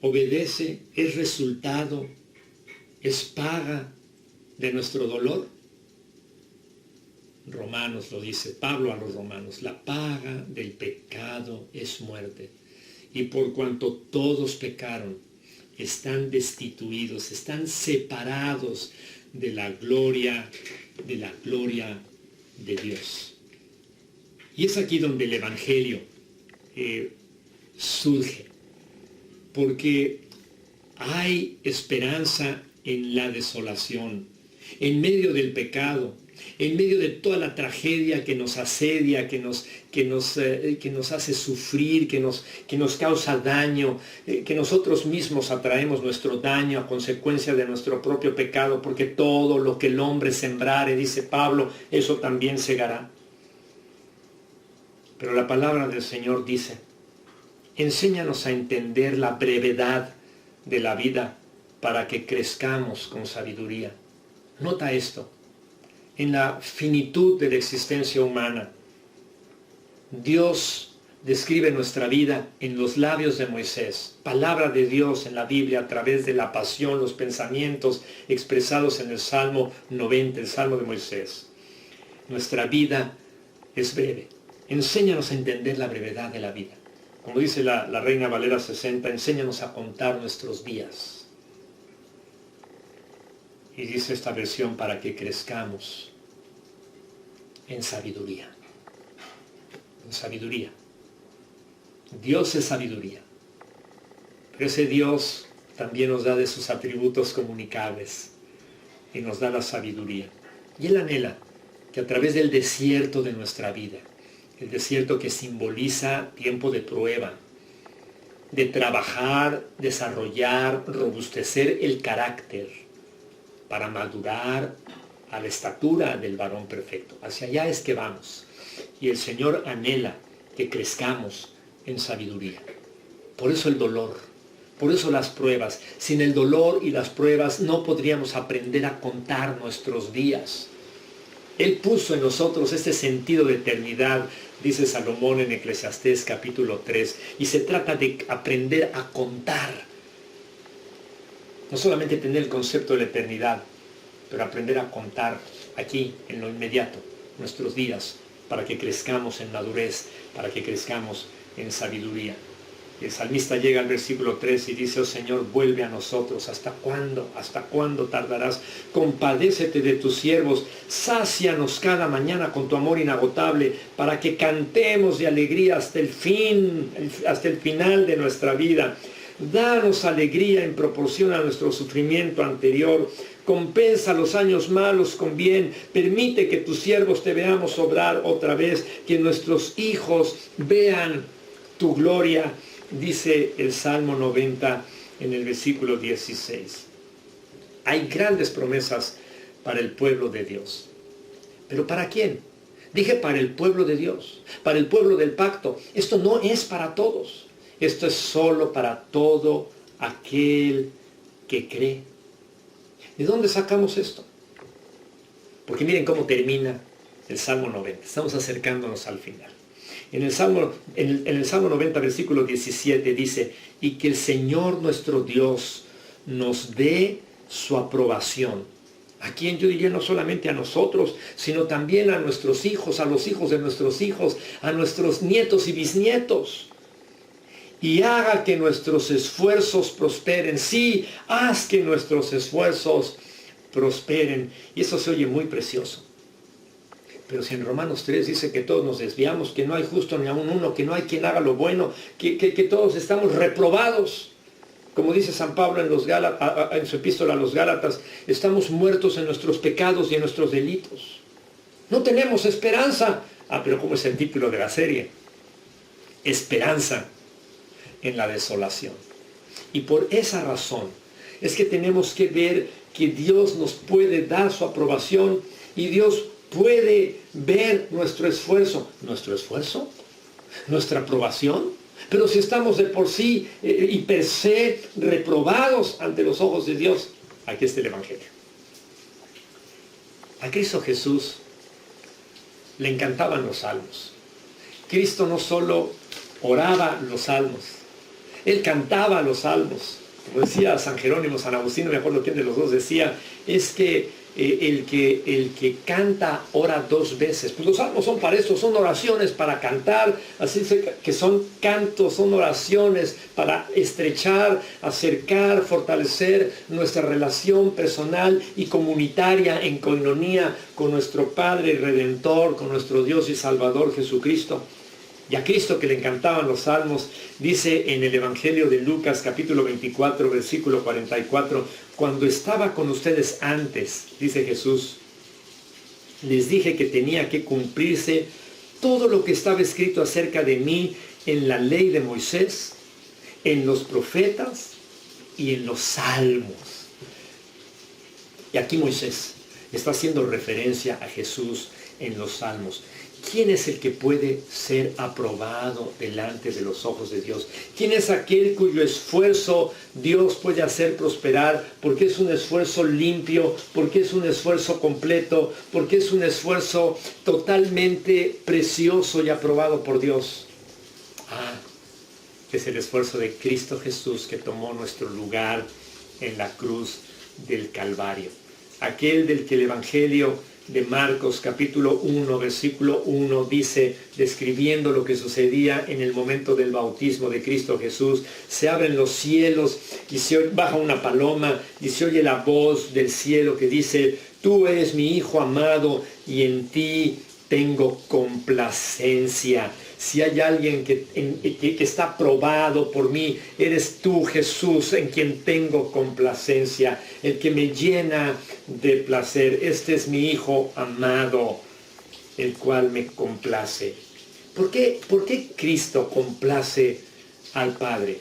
obedece, es resultado, es paga de nuestro dolor. Romanos lo dice, Pablo a los romanos, la paga del pecado es muerte. Y por cuanto todos pecaron, están destituidos, están separados de la gloria de Dios. Y es aquí donde el Evangelio surge, porque hay esperanza en la desolación, en medio del pecado, en medio de toda la tragedia que nos asedia, que nos hace sufrir, que nos causa daño, que nosotros mismos atraemos nuestro daño a consecuencia de nuestro propio pecado, porque todo lo que el hombre sembrare, dice Pablo, eso también segará. Pero la palabra del Señor dice, enséñanos a entender la brevedad de la vida para que crezcamos con sabiduría. Nota esto. En la finitud de la existencia humana, Dios describe nuestra vida en los labios de Moisés, palabra de Dios en la Biblia a través de la pasión, los pensamientos expresados en el Salmo 90, el Salmo de Moisés. Nuestra vida es breve. Enséñanos a entender la brevedad de la vida. Como dice la Reina Valera 60, enséñanos a contar nuestros días. Y dice esta versión, para que crezcamos en sabiduría. En sabiduría. Dios es sabiduría. Pero ese Dios también nos da de sus atributos comunicables. Y nos da la sabiduría. Y Él anhela que a través del desierto de nuestra vida, el desierto que simboliza tiempo de prueba, de trabajar, desarrollar, robustecer el carácter, para madurar a la estatura del varón perfecto. Hacia allá es que vamos. Y el Señor anhela que crezcamos en sabiduría. Por eso el dolor, por eso las pruebas. Sin el dolor y las pruebas no podríamos aprender a contar nuestros días. Él puso en nosotros este sentido de eternidad, dice Salomón en Eclesiastés capítulo 3, y se trata de aprender a contar. No solamente tener el concepto de la eternidad, pero aprender a contar aquí, en lo inmediato, nuestros días, para que crezcamos en madurez, para que crezcamos en sabiduría. El salmista llega al versículo 3 y dice, oh Señor, vuelve a nosotros. ¿Hasta cuándo? ¿Hasta cuándo tardarás? Compadécete de tus siervos, sácianos cada mañana con tu amor inagotable, para que cantemos de alegría hasta el final de nuestra vida. Danos alegría en proporción a nuestro sufrimiento anterior. Compensa los años malos con bien. Permite que tus siervos te veamos obrar otra vez. Que nuestros hijos vean tu gloria, dice el Salmo 90 en el versículo 16. Hay grandes promesas para el pueblo de Dios. ¿Pero para quién? Dije para el pueblo de Dios, para el pueblo del pacto. Esto no es para todos. Esto es solo para todo aquel que cree. ¿De dónde sacamos esto? Porque miren cómo termina el Salmo 90. Estamos acercándonos al final. En el Salmo 90, versículo 17 dice, y que el Señor nuestro Dios nos dé su aprobación. ¿A quién? Yo diría no solamente a nosotros, sino también a nuestros hijos, a los hijos de nuestros hijos, a nuestros nietos y bisnietos. Y haga que nuestros esfuerzos prosperen. Sí, haz que nuestros esfuerzos prosperen. Y eso se oye muy precioso. Pero si en Romanos 3 dice que todos nos desviamos, que no hay justo ni aun uno, que no hay quien haga lo bueno, que todos estamos reprobados. Como dice San Pablo en su epístola a los Gálatas, estamos muertos en nuestros pecados y en nuestros delitos. No tenemos esperanza. Pero ¿cómo es el título de la serie? Esperanza en la desolación. Y por esa razón es que tenemos que ver que Dios nos puede dar su aprobación y Dios puede ver nuestro esfuerzo. ¿Nuestro esfuerzo? ¿Nuestra aprobación? Pero si estamos de por sí y per se reprobados ante los ojos de Dios, aquí está el Evangelio. A Cristo Jesús le encantaban los salmos. Cristo no solo oraba los salmos, Él cantaba los salmos. Como decía San Jerónimo, San Agustín, no me acuerdo quién de los dos decía, es que el que canta ora dos veces. Pues los salmos son para eso, son oraciones para cantar, así que son cantos, son oraciones para estrechar, acercar, fortalecer nuestra relación personal y comunitaria en coinonía con nuestro Padre y Redentor, con nuestro Dios y Salvador Jesucristo. Y a Cristo, que le encantaban los salmos, dice en el Evangelio de Lucas capítulo 24 versículo 44, cuando estaba con ustedes antes, dice Jesús, les dije que tenía que cumplirse todo lo que estaba escrito acerca de mí en la ley de Moisés, en los profetas y en los salmos. Y aquí Moisés está haciendo referencia a Jesús en los salmos. ¿Quién es el que puede ser aprobado delante de los ojos de Dios? ¿Quién es aquel cuyo esfuerzo Dios puede hacer prosperar? Porque es un esfuerzo limpio, porque es un esfuerzo completo, porque es un esfuerzo totalmente precioso y aprobado por Dios. Es el esfuerzo de Cristo Jesús, que tomó nuestro lugar en la cruz del Calvario. Aquel del que el Evangelio de Marcos capítulo 1 versículo 1 dice, describiendo lo que sucedía en el momento del bautismo de Cristo Jesús, se abren los cielos y baja una paloma y se oye la voz del cielo que dice, tú eres mi Hijo amado y en ti tengo complacencia. Si hay alguien que está aprobado por mí, eres tú, Jesús, en quien tengo complacencia, el que me llena de placer. Este es mi Hijo amado, el cual me complace. ¿Por qué Cristo complace al Padre?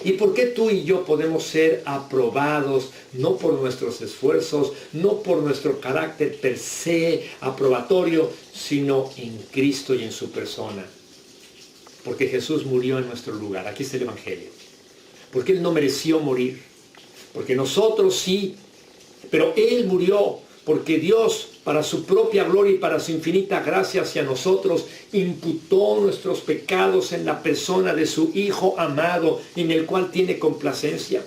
¿Y por qué tú y yo podemos ser aprobados, no por nuestros esfuerzos, no por nuestro carácter per se aprobatorio, sino en Cristo y en su persona? Porque Jesús murió en nuestro lugar. Aquí está el Evangelio. Porque Él no mereció morir. Porque nosotros sí. Pero Él murió porque Dios, para su propia gloria y para su infinita gracia hacia nosotros, imputó nuestros pecados en la persona de su Hijo amado, en el cual tiene complacencia.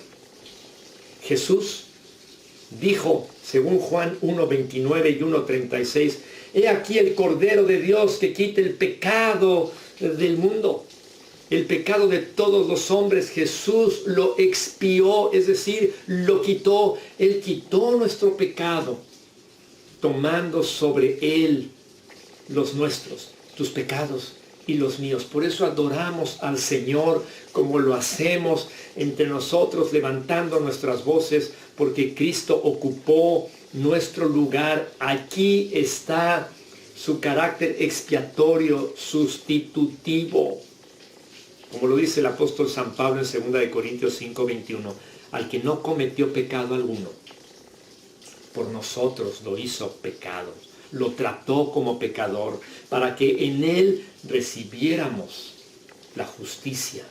Jesús dijo, según Juan 1:29 y 1:36, he aquí el Cordero de Dios que quita el pecado del mundo, el pecado de todos los hombres. Jesús lo expió, es decir, lo quitó. Él quitó nuestro pecado, tomando sobre Él los nuestros, tus pecados y los míos. Por eso adoramos al Señor como lo hacemos entre nosotros, levantando nuestras voces, porque Cristo ocupó nuestro lugar. Aquí está su carácter expiatorio, sustitutivo. Como lo dice el apóstol San Pablo en 2 Corintios 5:21, al que no cometió pecado alguno, por nosotros lo hizo pecado, lo trató como pecador, para que en él recibiéramos la justicia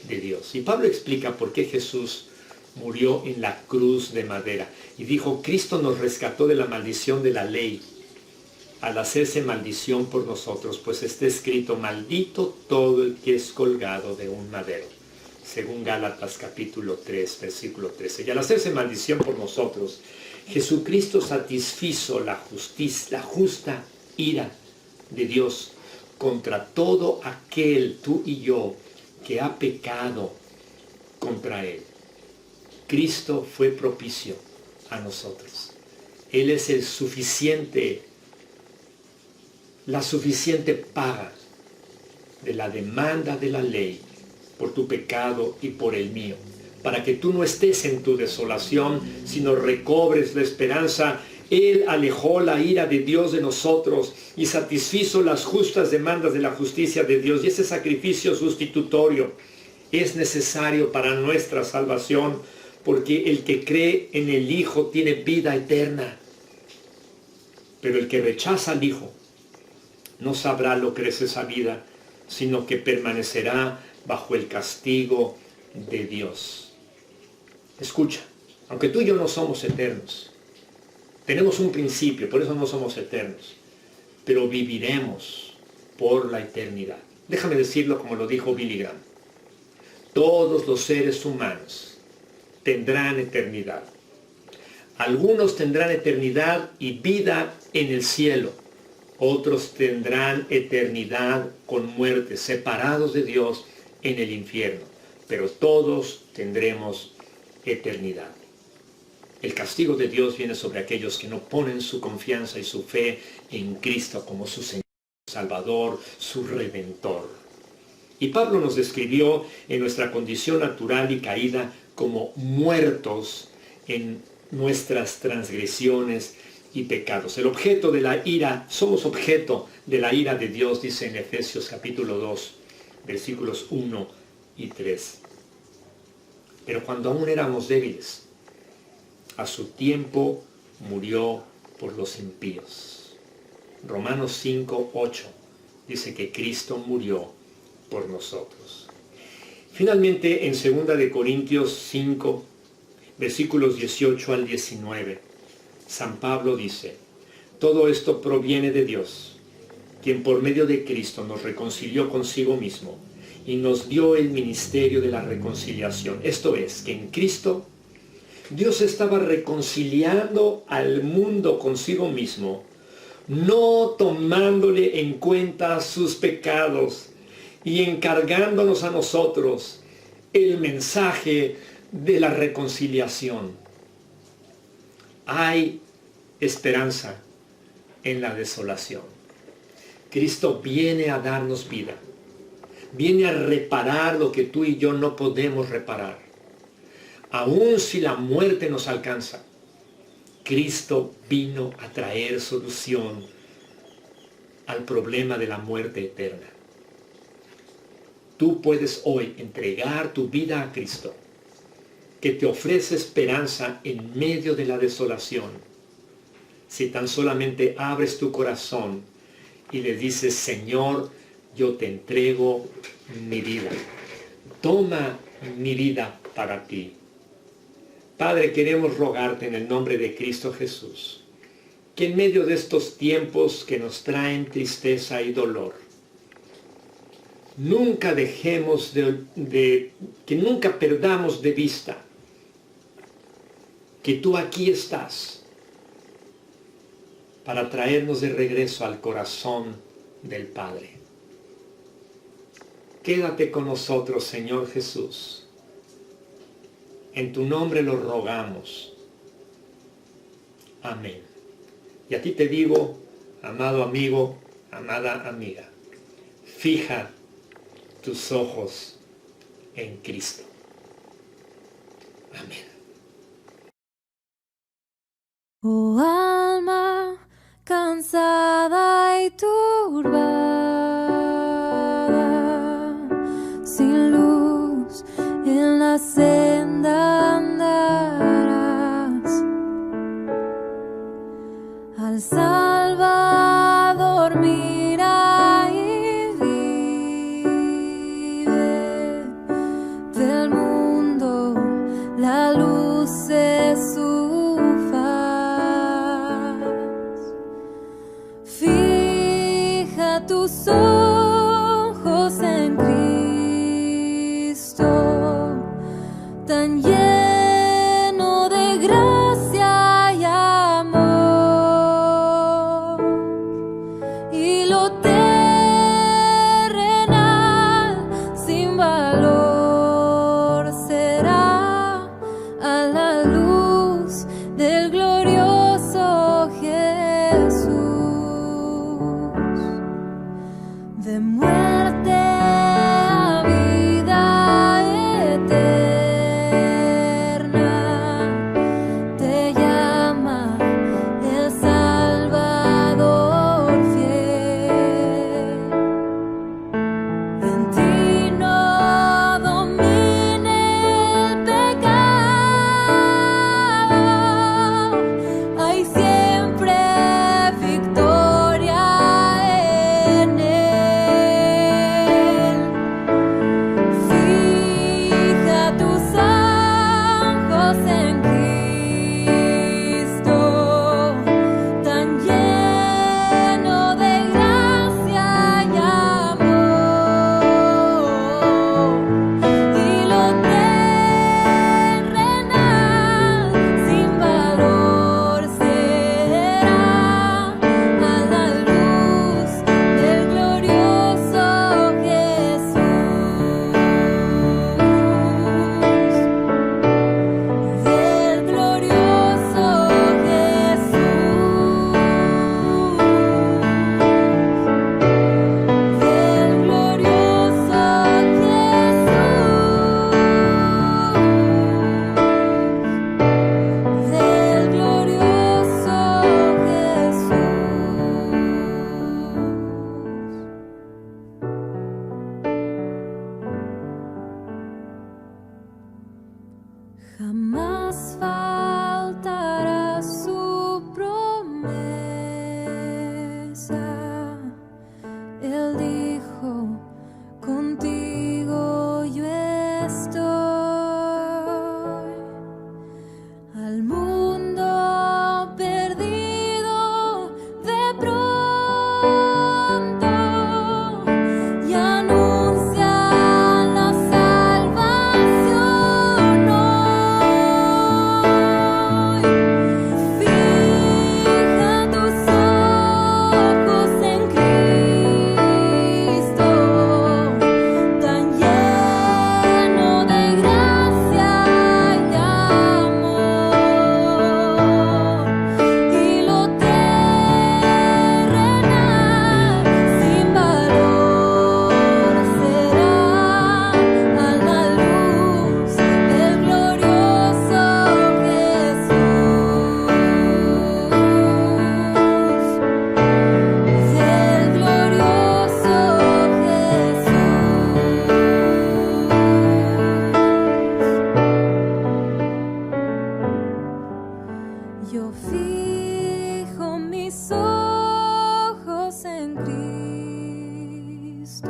de Dios. Y Pablo explica por qué Jesús murió en la cruz de madera. Y dijo, Cristo nos rescató de la maldición de la ley, al hacerse maldición por nosotros, pues está escrito, maldito todo el que es colgado de un madero, según Gálatas capítulo 3, versículo 13. Y al hacerse maldición por nosotros, Jesucristo satisfizo la justa ira de Dios contra todo aquel, tú y yo, que ha pecado contra Él. Cristo fue propicio a nosotros. Él es la suficiente paga de la demanda de la ley por tu pecado y por el mío, para que tú no estés en tu desolación, sino recobres la esperanza. Él alejó la ira de Dios de nosotros y satisfizo las justas demandas de la justicia de Dios. Y ese sacrificio sustitutorio es necesario para nuestra salvación, porque el que cree en el Hijo tiene vida eterna. Pero el que rechaza al Hijo no sabrá lo que es esa vida, sino que permanecerá bajo el castigo de Dios. Escucha, aunque tú y yo no somos eternos, tenemos un principio, por eso no somos eternos, pero viviremos por la eternidad. Déjame decirlo como lo dijo Billy Graham. Todos los seres humanos tendrán eternidad. Algunos tendrán eternidad y vida en el cielo. Otros tendrán eternidad con muerte, separados de Dios en el infierno. Pero todos tendremos eternidad. El castigo de Dios viene sobre aquellos que no ponen su confianza y su fe en Cristo como su Señor, Salvador, su Redentor. Y Pablo nos describió en nuestra condición natural y caída como muertos en nuestras transgresiones y pecados. El objeto de la ira, somos objeto de la ira de Dios, dice en Efesios capítulo 2, versículos 1 y 3. Pero cuando aún éramos débiles, a su tiempo murió por los impíos. Romanos 5, 8 dice que Cristo murió por nosotros. Finalmente, en 2 de Corintios 5, versículos 18 al 19, San Pablo dice: todo esto proviene de Dios, quien por medio de Cristo nos reconcilió consigo mismo y nos dio el ministerio de la reconciliación. Esto es, que en Cristo Dios estaba reconciliando al mundo consigo mismo, no tomándole en cuenta sus pecados y encargándonos a nosotros el mensaje de la reconciliación. Hay esperanza en la desolación. Cristo viene a darnos vida. Viene a reparar lo que tú y yo no podemos reparar. Aun si la muerte nos alcanza, Cristo vino a traer solución al problema de la muerte eterna. Tú puedes hoy entregar tu vida a Cristo, que te ofrece esperanza en medio de la desolación, si tan solamente abres tu corazón y le dices: Señor, yo te entrego mi vida. Toma mi vida para ti. Padre, queremos rogarte en el nombre de Cristo Jesús, que en medio de estos tiempos que nos traen tristeza y dolor, nunca dejemos que nunca perdamos de vista que tú aquí estás para traernos de regreso al corazón del Padre. Quédate con nosotros, Señor Jesús. En tu nombre lo rogamos. Amén. Y a ti te digo, amado amigo, amada amiga, fija tus ojos en Cristo. Amén. Oh alma cansada y turbada, sin luz en la senda andarás. Al Salvador mira y vive, del mundo la luz es su faz. Fija tus ojos en Cristo, tan lleno de gracia y amor, y lo terrenal sin valor será a la luz del glorioso Jesús. De muerte a vida eterna te llama el Salvador fiel. En ti no domine el pecado, Yo fijo mis ojos en Cristo,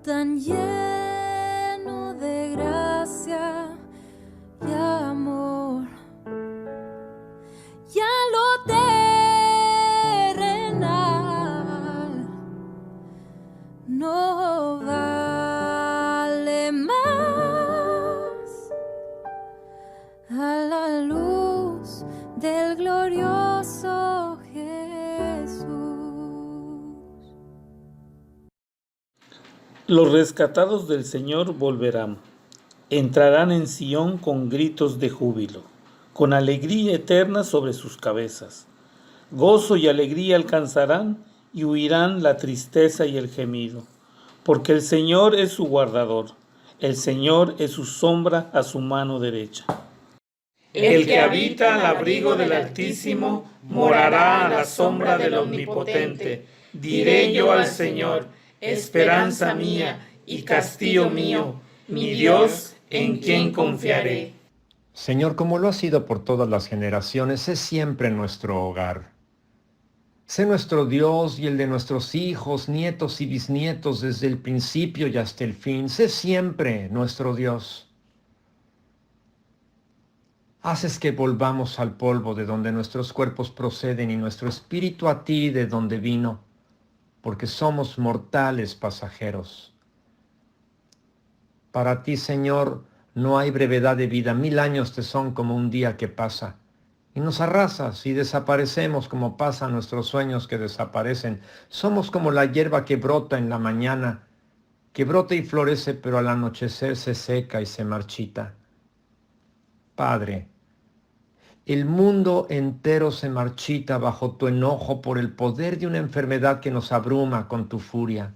tan lleno de gracia y amor. Ya lo terrenal no vale más a la luz del glorioso Jesús. Los rescatados del Señor volverán. Entrarán en Sión con gritos de júbilo, con alegría eterna sobre sus cabezas. Gozo y alegría alcanzarán y huirán la tristeza y el gemido, porque el Señor es su guardador, el Señor es su sombra a su mano derecha. El que habita al abrigo del Altísimo morará a la sombra del Omnipotente. Diré yo al Señor, esperanza mía y castillo mío, mi Dios, en quien confiaré. Señor, como lo ha sido por todas las generaciones, sé siempre nuestro hogar. Sé nuestro Dios y el de nuestros hijos, nietos y bisnietos desde el principio y hasta el fin. Sé siempre nuestro Dios. Haces que volvamos al polvo de donde nuestros cuerpos proceden y nuestro espíritu a ti de donde vino, porque somos mortales pasajeros. Para ti, Señor, no hay brevedad de vida. 1000 años te son como un día que pasa. Y nos arrasas y desaparecemos como pasan nuestros sueños que desaparecen. Somos como la hierba que brota en la mañana, que brota y florece, pero al anochecer se seca y se marchita. Padre, el mundo entero se marchita bajo tu enojo por el poder de una enfermedad que nos abruma con tu furia.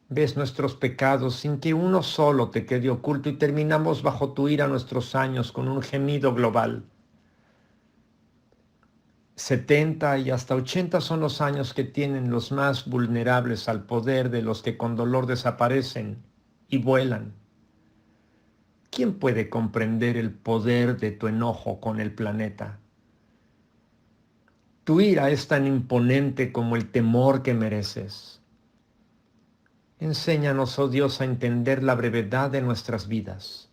Ves nuestros pecados sin que uno solo te quede oculto y terminamos bajo tu ira nuestros años con un gemido global. 70 y hasta 80 son los años que tienen los más vulnerables al poder de los que con dolor desaparecen y vuelan. ¿Quién puede comprender el poder de tu enojo con el planeta? Tu ira es tan imponente como el temor que mereces. Enséñanos, oh Dios, a entender la brevedad de nuestras vidas,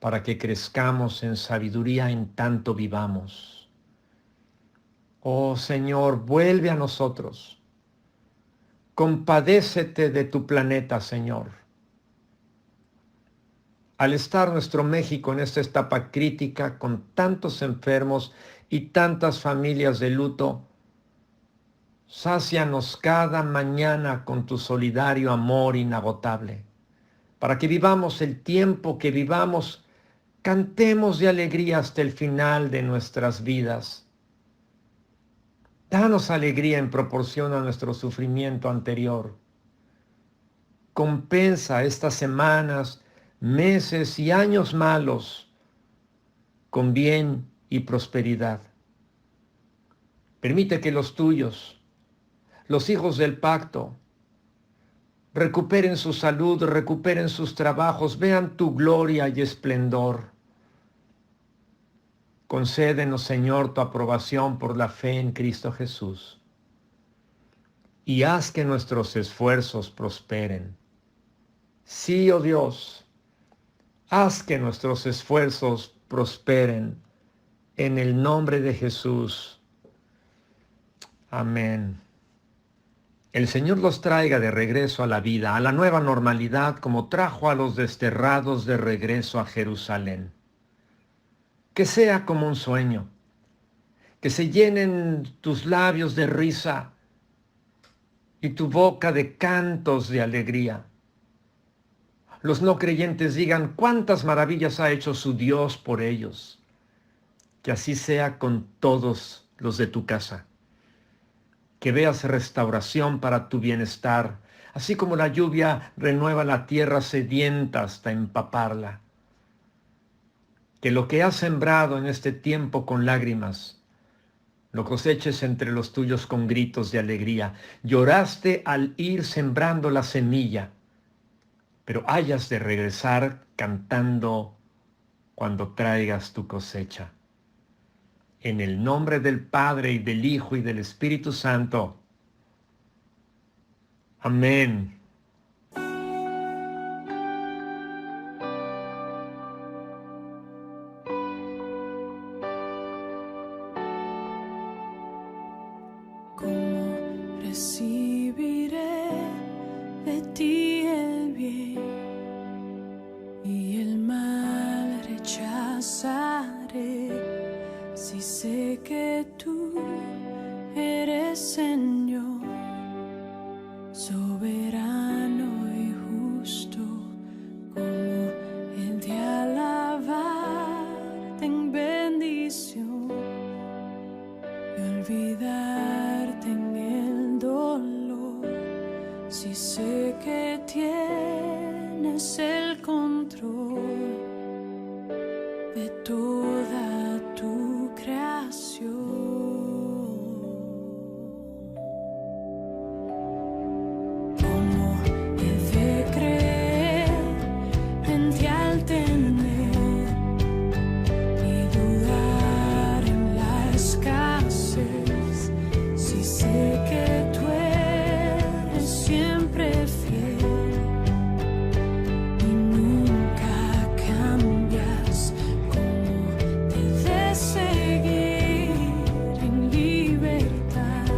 para que crezcamos en sabiduría en tanto vivamos. Oh Señor, vuelve a nosotros. Compadécete de tu planeta, Señor. Al estar nuestro México en esta etapa crítica con tantos enfermos y tantas familias de luto, sácianos cada mañana con tu solidario amor inagotable, para que vivamos el tiempo que vivamos, cantemos de alegría hasta el final de nuestras vidas. Danos alegría en proporción a nuestro sufrimiento anterior. Compensa estas semanas, meses y años malos con bien y prosperidad. Permite que los tuyos, los hijos del pacto, recuperen su salud, recuperen sus trabajos, vean tu gloria y esplendor. Concédenos, Señor, tu aprobación por la fe en Cristo Jesús. Y haz que nuestros esfuerzos prosperen. Sí, oh Dios, haz que nuestros esfuerzos prosperen en el nombre de Jesús. Amén. El Señor los traiga de regreso a la vida, a la nueva normalidad, como trajo a los desterrados de regreso a Jerusalén. Que sea como un sueño, que se llenen tus labios de risa y tu boca de cantos de alegría. Los no creyentes digan cuántas maravillas ha hecho su Dios por ellos. Que así sea con todos los de tu casa. Que veas restauración para tu bienestar, así como la lluvia renueva la tierra sedienta hasta empaparla. Que lo que has sembrado en este tiempo con lágrimas, lo coseches entre los tuyos con gritos de alegría. Lloraste al ir sembrando la semilla, pero hayas de regresar cantando cuando traigas tu cosecha. En el nombre del Padre, y del Hijo, y del Espíritu Santo. Amén. ¿Cómo recibiré de ti el bien y el mal rechazaré? Si sé que tú eres Señor, soberano y justo, como el de alabarte en bendición y olvidarte en el dolor. Si sé que tienes el control de toda tu creación. ¿Cómo he de creer en ti al tener y dudar en la escasez? Si sé que tú eres siempre fiel y nunca cambias. ¿Cómo te de seguir en libertad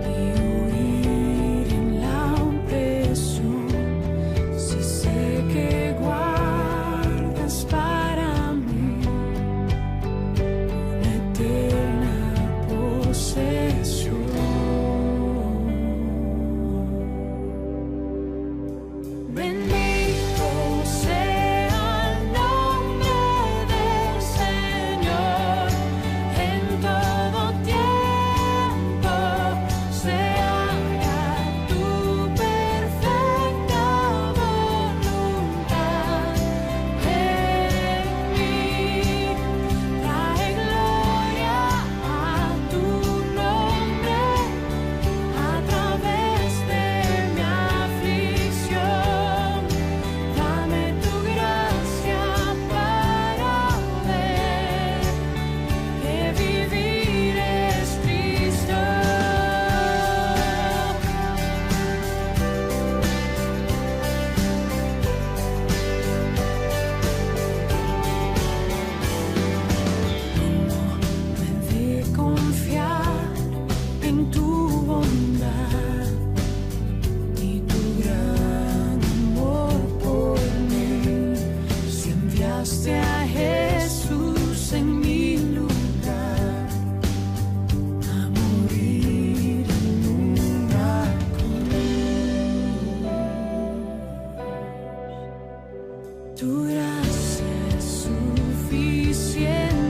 y huir en la opresión? Si sé que guardas para mí una eterna posesión. Bendito sea el nombre del Señor en todo tiempo. Se haga tu perfecta voluntad en mí. Trae gloria a tu nombre a través de mi aflicción. Dame tu gracia para ver que vivir es Cristo. ¿Cómo me de confiar en tu bondad y tu gran amor por mí? Si enviaste a Jesús en mi lugar a morir en una cruz. Tu gracia es suficiente